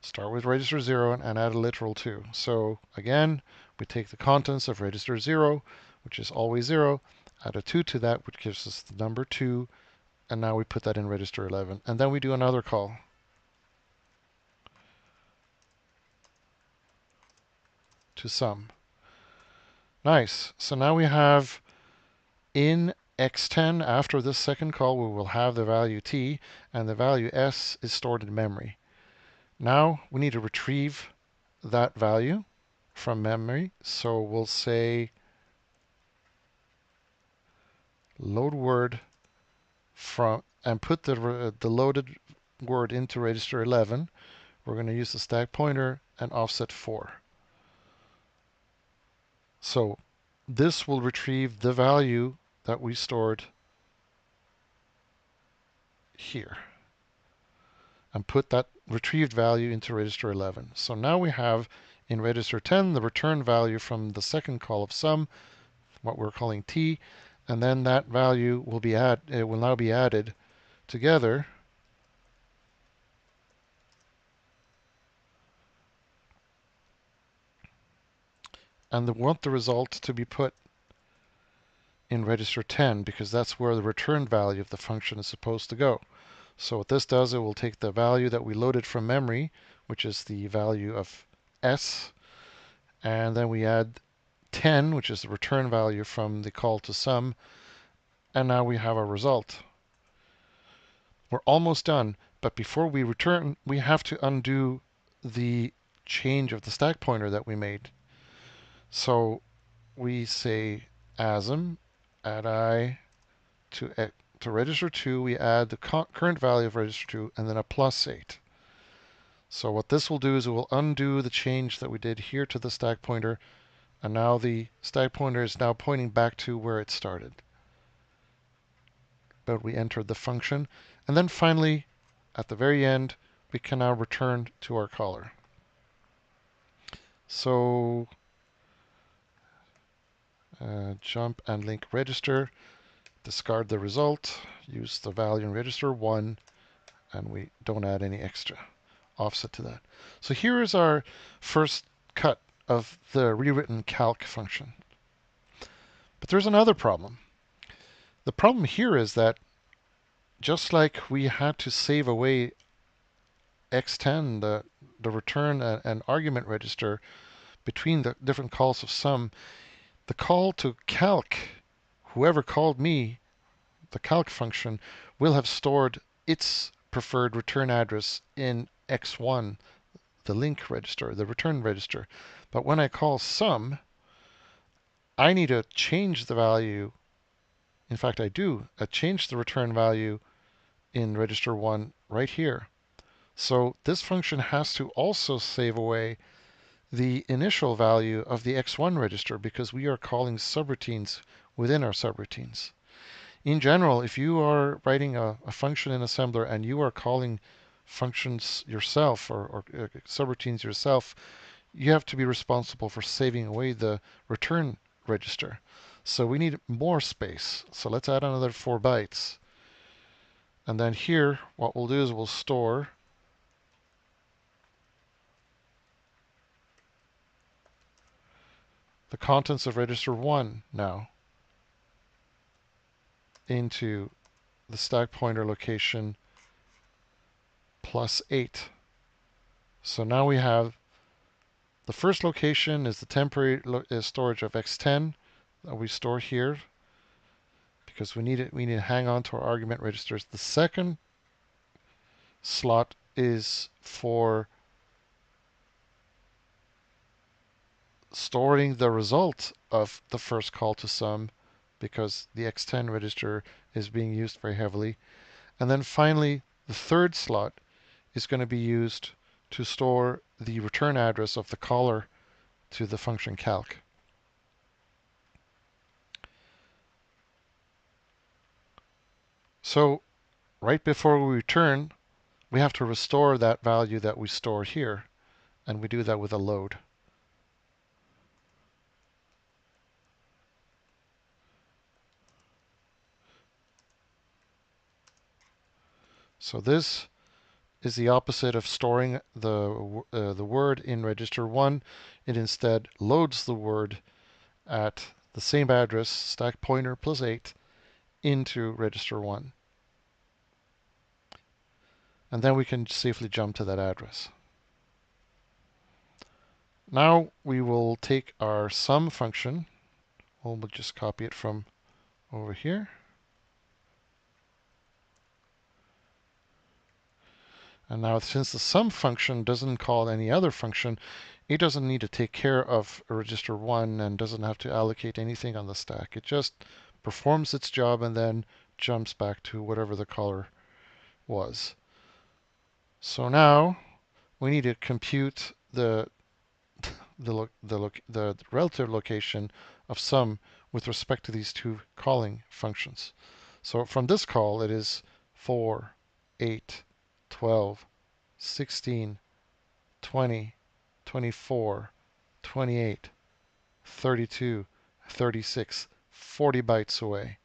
start with register 0, and add a literal 2. So again, we take the contents of register 0, which is always 0, add a 2 to that, which gives us the number 2, and now we put that in register 11. And then we do another call. To sum. Nice. So now we have in x10, after this second call, we will have the value t, and the value s is stored in memory. Now we need to retrieve that value from memory. So we'll say load word from, and put the loaded word into register 11. We're going to use the stack pointer and offset 4. So this will retrieve the value that we stored here and put that retrieved value into register 11. So now we have in register 10 the return value from the second call of sum, what we're calling t, and then that value will now be added together and want the result to be put in register 10 because that's where the return value of the function is supposed to go. So what this does, it will take the value that we loaded from memory, which is the value of s, and then we add 10, which is the return value from the call to sum, and now we have our result. We're almost done, but before we return, we have to undo the change of the stack pointer that we made. So we say asm add I to register 2, we add the current value of register 2 and then a +8. So what this will do is it will undo the change that we did here to the stack pointer, and now the stack pointer is now pointing back to where it started. But we entered the function, and then finally at the very end we can now return to our caller. So jump and link register, discard the result, use the value in register 1, and we don't add any extra offset to that. So here is our first cut of the rewritten calc function. But there's another problem. The problem here is that just like we had to save away x10, the return and argument register between the different calls of sum, the call to calc, whoever called me, the calc function, will have stored its preferred return address in x1, the link register, the return register. But when I call sum, I need to change the value. In fact, I do. I change the return value in register 1 right here. So this function has to also save away the initial value of the x1 register because we are calling subroutines within our subroutines. In general, if you are writing a function in assembler and you are calling functions yourself or subroutines yourself, you have to be responsible for saving away the return register. So we need more space. So let's add another 4 bytes. And then here, what we'll do is we'll store the contents of register 1 now into the stack pointer location +8. So now we have the first location is the temporary storage of x10 that we store here because we need to hang on to our argument registers. The second slot is for storing the result of the first call to sum, because the X10 register is being used very heavily. And then finally, the third slot is going to be used to store the return address of the caller to the function calc. So right before we return, we have to restore that value that we stored here, and we do that with a load. So this is the opposite of storing the word in register 1. It instead loads the word at the same address, stack pointer plus 8, into register 1. And then we can safely jump to that address. Now we will take our sum function. We'll just copy it from over here. And now since the sum function doesn't call any other function, it doesn't need to take care of register 1 and doesn't have to allocate anything on the stack. It just performs its job and then jumps back to whatever the caller was. So now we need to compute the relative location of sum with respect to these two calling functions. So from this call, it is 4, 8, 12, 16, 20, 24, 28, 32, 36, 40 bytes away.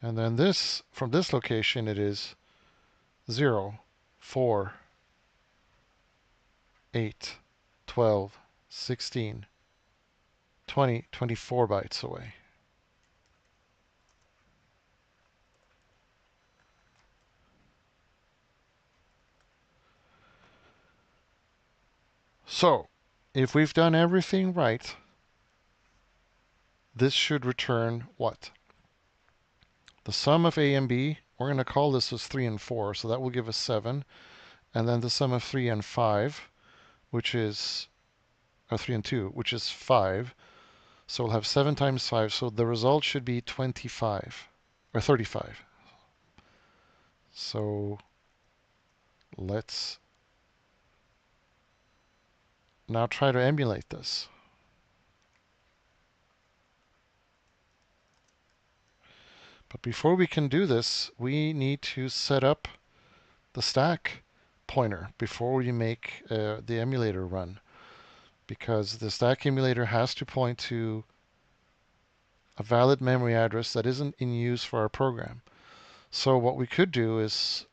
And then this, from this location, it is 0, 4, 8, 12, 16, 20, 24 bytes away. So, if we've done everything right, this should return what? The sum of A and B, we're going to call this as 3 and 4, so that will give us 7. And then the sum of 3 and 5, which is 3 and 2, which is 5. So we'll have 7 times 5, so the result should be 25, or 35. So let's now try to emulate this. But before we can do this, we need to set up the stack pointer before we make the emulator run, because the stack emulator has to point to a valid memory address that isn't in use for our program. So what we could do is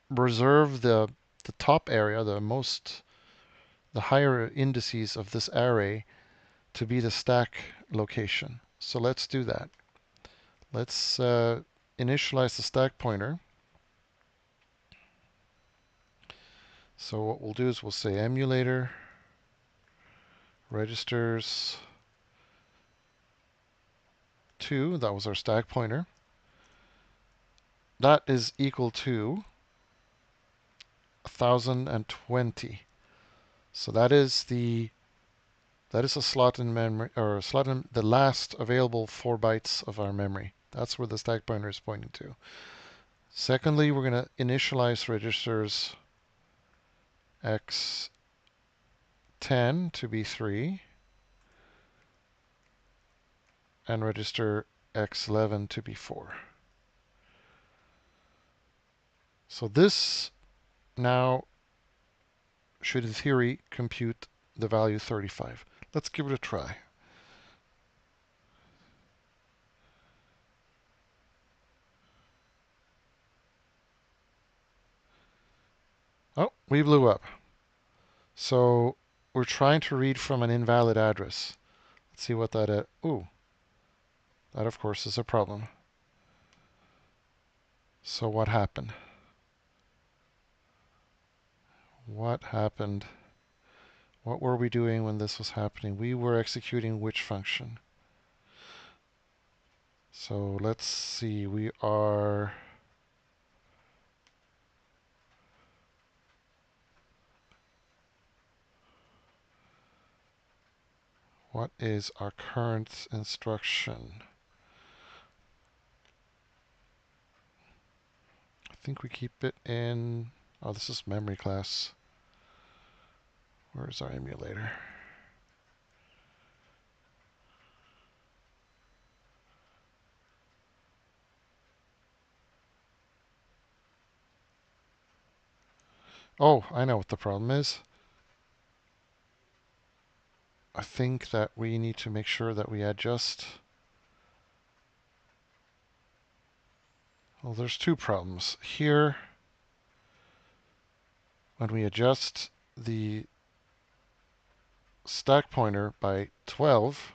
reserve the top area, the higher indices of this array to be the stack location. So let's do that. Let's initialize the stack pointer. So what we'll do is we'll say emulator registers 2, that was our stack pointer. That is equal to 1020. So that is a slot in memory, or a slot in the last available 4 bytes of our memory. That's where the stack pointer is pointing to. Secondly, we're going to initialize registers X10 to be 3 and register X11 to be 4. So this now should, in theory, compute the value 35. Let's give it a try. Oh, we blew up. So we're trying to read from an invalid address. Let's see what that is. Ooh, that of course is a problem. So what happened? What happened? What were we doing when this was happening? We were executing which function? So let's see, we are what is our current instruction? I think we keep it in, oh, this is memory class. Where's our emulator? Oh, I know what the problem is. I think that we need to make sure that we adjust. Well, there's two problems. Here, when we adjust the stack pointer by 12,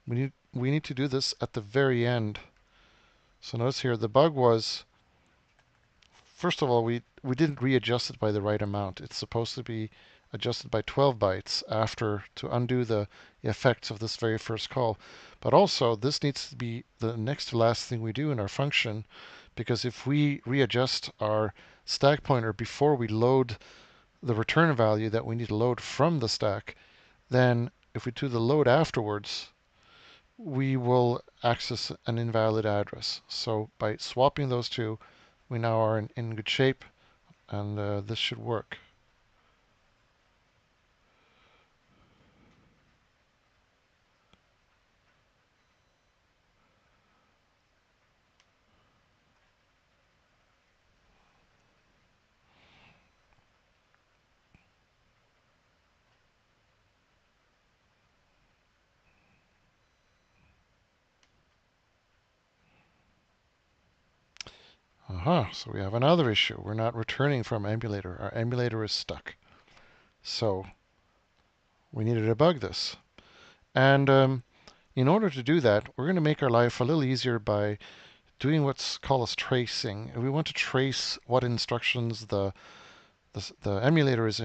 we need to do this at the very end. So notice here, the bug was, first of all, we didn't readjust it by the right amount. It's supposed to be adjusted by 12 bytes after to undo the effects of this very first call. But also, this needs to be the next to last thing we do in our function, because if we readjust our stack pointer before we load the return value that we need to load from the stack, then if we do the load afterwards, we will access an invalid address. So by swapping those two, we now are in good shape, and this should work. So we have another issue. We're not returning from emulator. Our emulator is stuck. So we need to debug this. And in order to do that, we're going to make our life a little easier by doing what's called as tracing. We want to trace what instructions the emulator is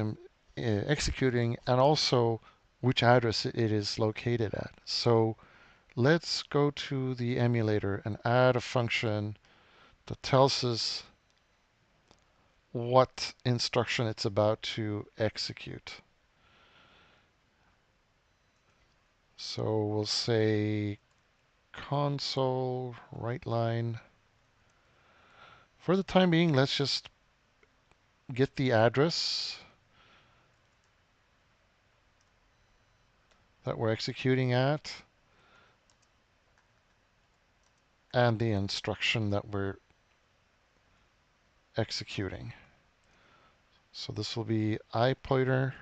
executing, and also which address it is located at. So let's go to the emulator and add a function that tells us what instruction it's about to execute. So we'll say console write line. For the time being, let's just get the address that we're executing at and the instruction that we're executing. So this will be iPointer,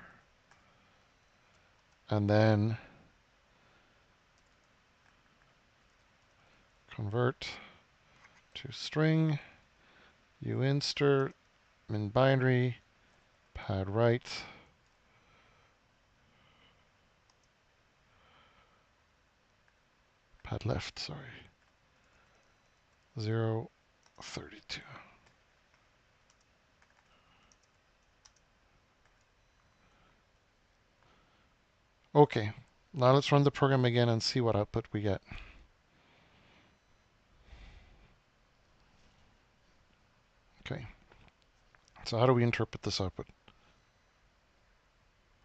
and then convert to string, uinsert, min binary, pad right, pad left, sorry, 032. Okay, now let's run the program again and see what output we get. Okay, so how do we interpret this output?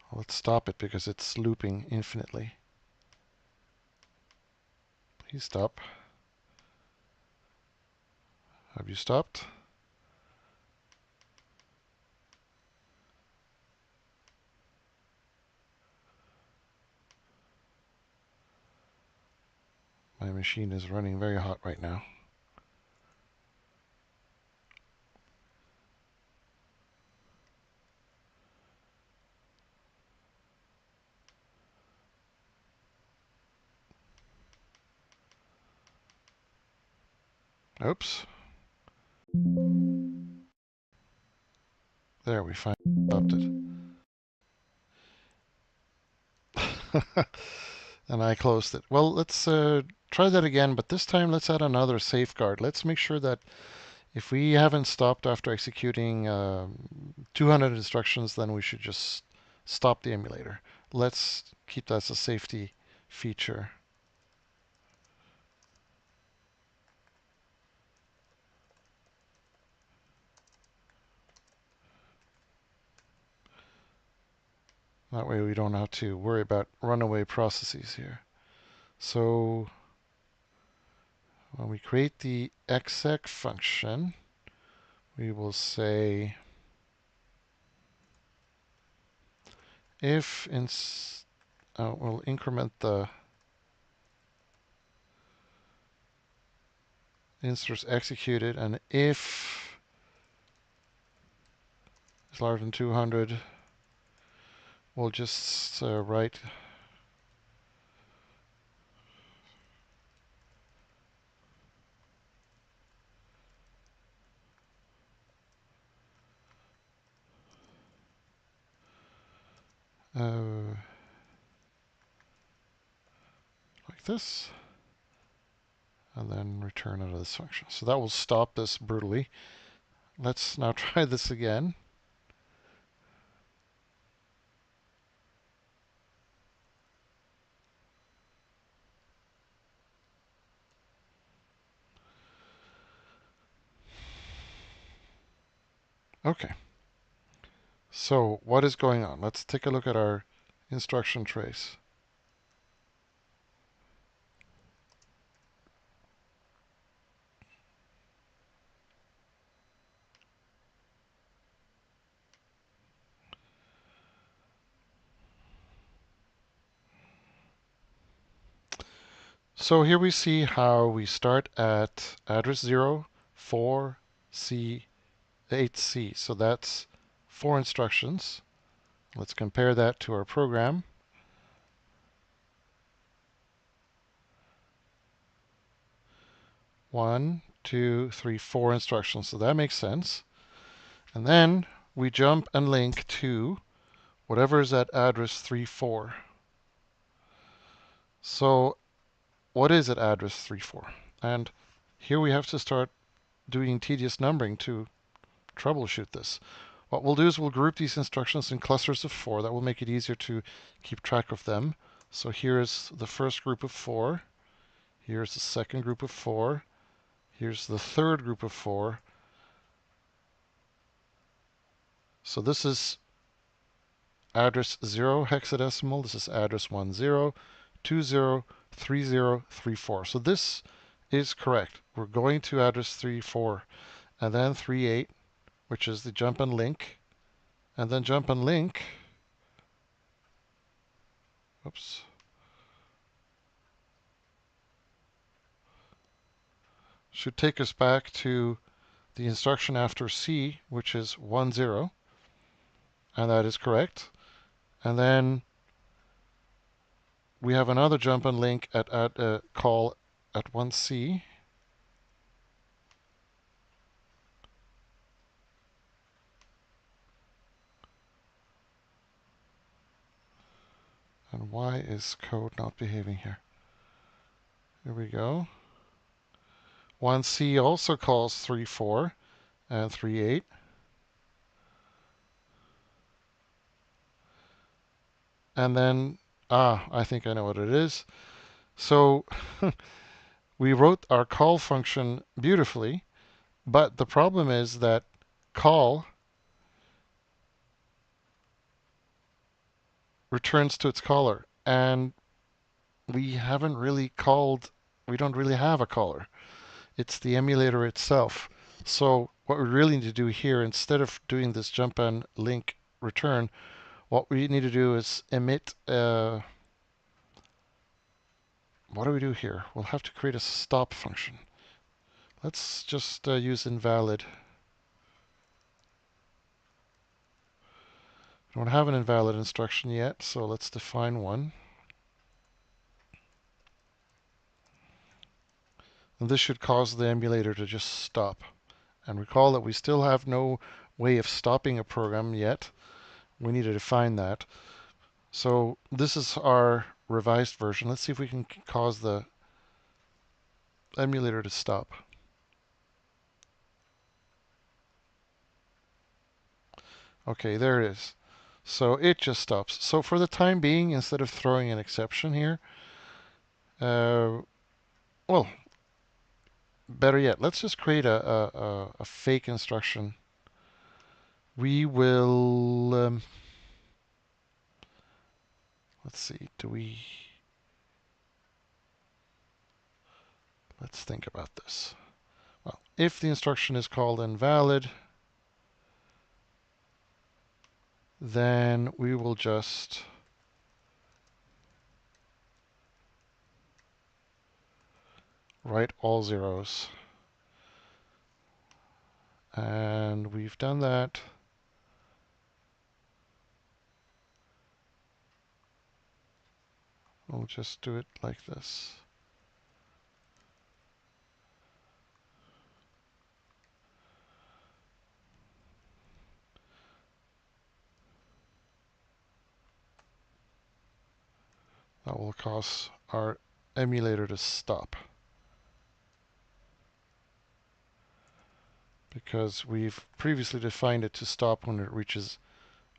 Well, let's stop it because it's looping infinitely. Please stop. Have you stopped? My machine is running very hot right now. Oops. There, we finally stopped it. And I closed it. Well, let's try that again, but this time let's add another safeguard. Let's make sure that if we haven't stopped after executing 200 instructions, then we should just stop the emulator. Let's keep that as a safety feature. That way we don't have to worry about runaway processes here. So when we create the exec function, we will say if we'll increment the instance executed, and if is larger than 200, we'll just write like this, and then return out of this function. So that will stop this brutally. Let's now try this again. Okay. So what is going on? Let's take a look at our instruction trace. So here we see how we start at address 0, 4, C, 8C. So that's 4 instructions. Let's compare that to our program. 1, 2, 3, 4 instructions. So that makes sense. And then we jump and link to whatever is at address 3, 4. So what is at address 3, 4? And here we have to start doing tedious numbering to troubleshoot this. What we'll do is we'll group these instructions in clusters of 4. That will make it easier to keep track of them. So here's the first group of 4. Here's the second group of 4. Here's the third group of 4. So this is address 0 hexadecimal. This is address 10, 20, 30, 34. So this is correct. We're going to address 34 and then 38, which is the jump and link. And then jump and link. Oops. Should take us back to the instruction after C, which is 10, and that is correct. And then we have another jump and link at call at 1C. And why is code not behaving here? Here we go. 1C also calls 3, 4 and 3, 8. And then, I think I know what it is. So we wrote our call function beautifully, but the problem is that call returns to its caller, and we haven't really called, we don't really have a caller. It's the emulator itself. So what we really need to do here, instead of doing this jump and link return, what we need to do is emit, what do we do here? We'll have to create a stop function. Let's just use invalid. We don't have an invalid instruction yet, so let's define one. And this should cause the emulator to just stop. And recall that we still have no way of stopping a program yet. We need to define that. So this is our revised version. Let's see if we can cause the emulator to stop. Okay, there it is. So it just stops. So for the time being, instead of throwing an exception here, Uh, well, better yet, let's just create a fake instruction. We will, let's see, let's think about this. Well, if the instruction is called invalid, then we will just write all zeros. And we've done that. We'll just do it like this. That will cause our emulator to stop, because we've previously defined it to stop when it reaches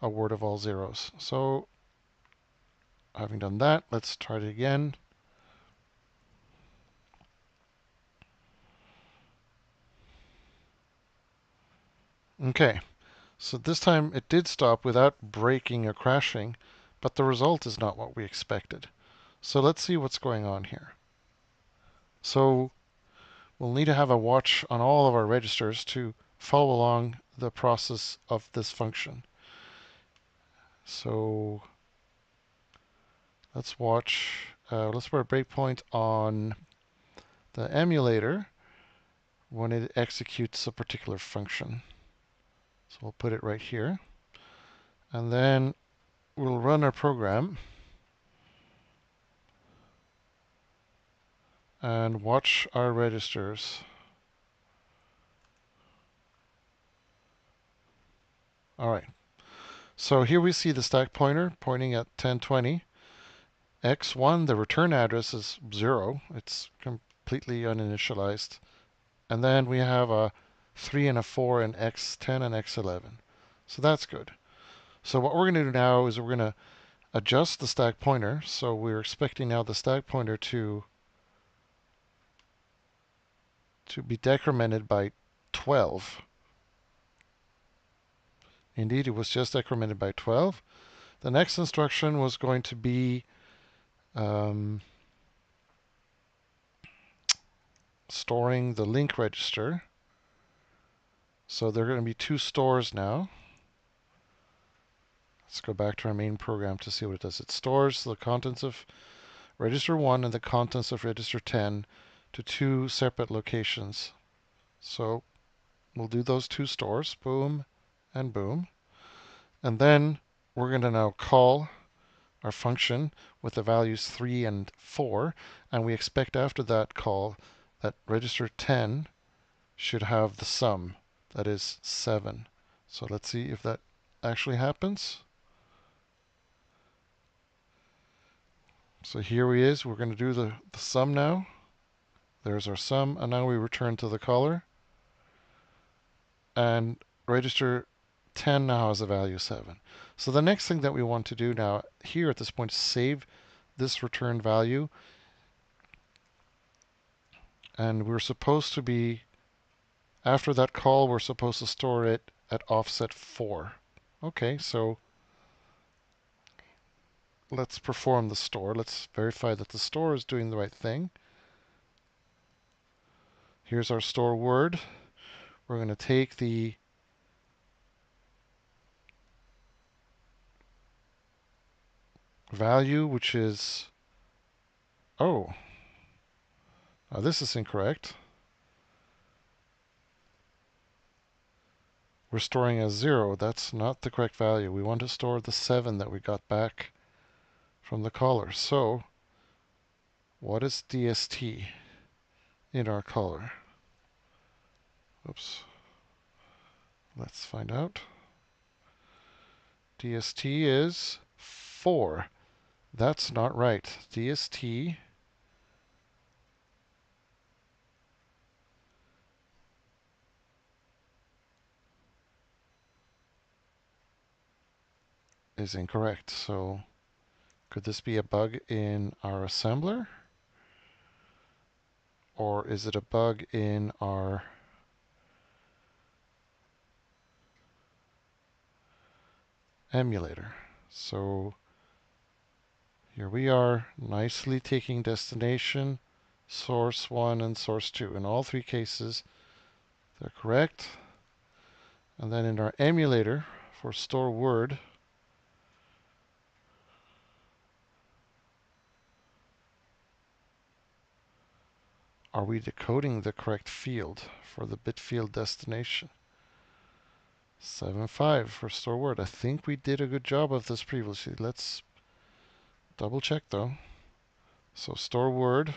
a word of all zeros. So having done that, let's try it again. Okay, so this time it did stop without breaking or crashing, but the result is not what we expected. So let's see what's going on here. So we'll need to have a watch on all of our registers to follow along the process of this function. So let's watch, let's put a breakpoint on the emulator when it executes a particular function. So we'll put it right here. And then we'll run our program and watch our registers. All right. So here we see the stack pointer pointing at 1020. X1, the return address is 0. It's completely uninitialized. And then we have a 3 and a 4 in X10 and X11. So that's good. So what we're going to do now is we're going to adjust the stack pointer. So we're expecting now the stack pointer to be decremented by 12. Indeed, it was just decremented by 12. The next instruction was going to be storing the link register. So there are going to be two stores now. Let's go back to our main program to see what it does. It stores the contents of register 1 and the contents of register 10 to two separate locations. So we'll do those two stores, boom and boom. And then we're going to now call our function with the values 3 and 4. And we expect after that call that register 10 should have the sum, that is 7. So let's see if that actually happens. So here he is. We're going to do the sum now. There's our sum, and now we return to the caller. And register 10 now has a value 7. So the next thing that we want to do now here at this point is save this return value. And we're supposed to be, after that call, we're supposed to store it at offset 4. Okay, so let's perform the store. Let's verify that the store is doing the right thing. Here's our store word. We're going to take the value, which is, oh, now this is incorrect. We're storing as 0. That's not the correct value. We want to store the 7 that we got back from the caller. So what is DST in our caller? Oops. Let's find out. DST is 4. That's not right. DST is incorrect. So could this be a bug in our assembler? Or is it a bug in our emulator? So here we are, nicely taking destination, source 1, and source 2. In all three cases, they're correct. And then in our emulator for store word, are we decoding the correct field for the bit field destination? 7.5 for store word. I think we did a good job of this previously. Let's double check though. So store word,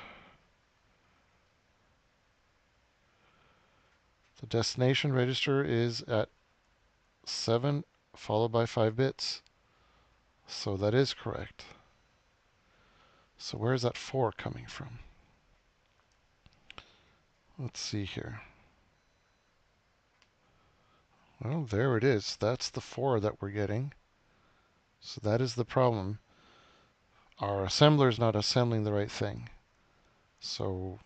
the destination register is at 7 followed by 5 bits. So that is correct. So where is that 4 coming from? Let's see here. Well, there it is. That's the 4 that we're getting. So that is the problem. Our assembler is not assembling the right thing. So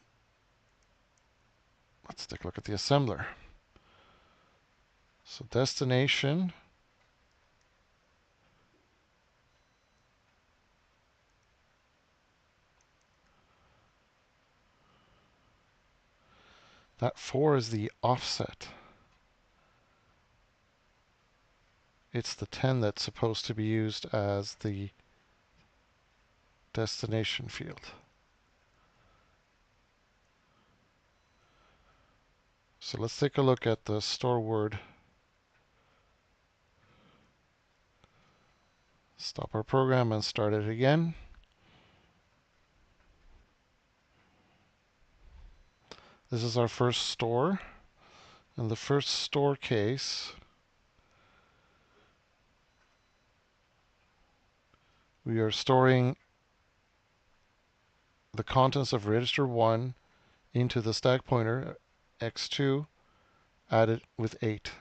let's take a look at the assembler. So destination, that 4 is the offset. It's the 10 that's supposed to be used as the destination field. So let's take a look at the store word. Stop our program and start it again. This is our first store. In the first store case, we are storing the contents of register 1 into the stack pointer x2 added with 8.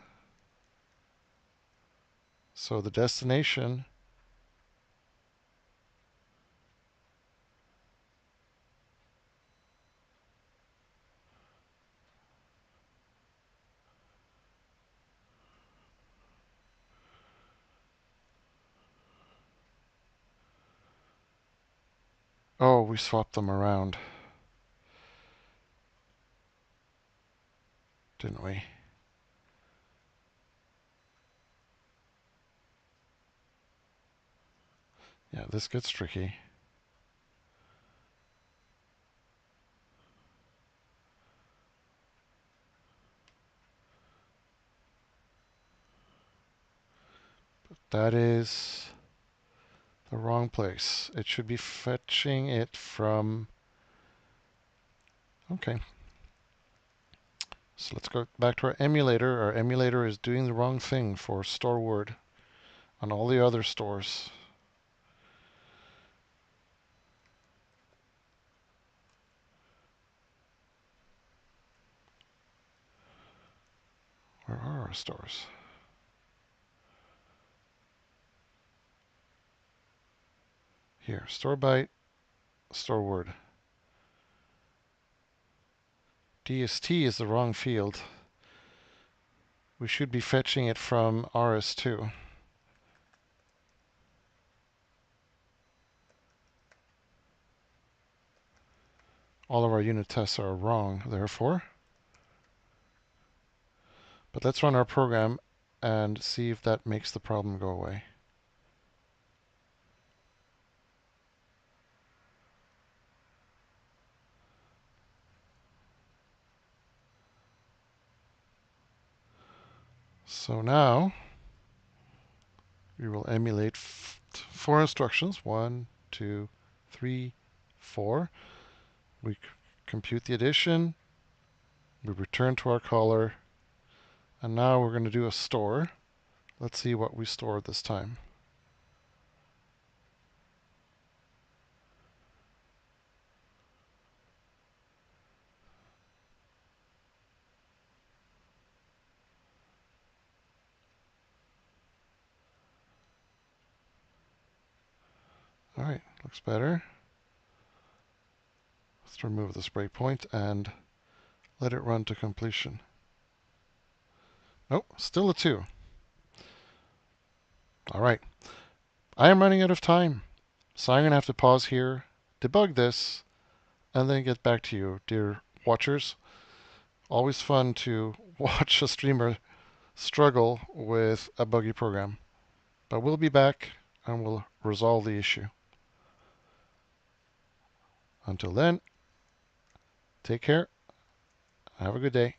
So the destination oh, we swapped them around, didn't we? Yeah, this gets tricky. That is the wrong place. It should be fetching it from... Okay. So let's go back to our emulator. Our emulator is doing the wrong thing for store word on all the other stores. Where are our stores? Here, store byte, store word. DST is the wrong field. We should be fetching it from RS2. All of our unit tests are wrong, therefore. But let's run our program and see if that makes the problem go away. So now we will emulate 4 instructions. 1, 2, 3, 4. We compute the addition. We return to our caller. And now we're going to do a store. Let's see what we stored this time. All right, looks better. Let's remove the spray point and let it run to completion. Nope, still a 2. All right. I am running out of time, so I'm going to have to pause here, debug this, and then get back to you, dear watchers. Always fun to watch a streamer struggle with a buggy program. But we'll be back and we'll resolve the issue. Until then, take care. Have a good day.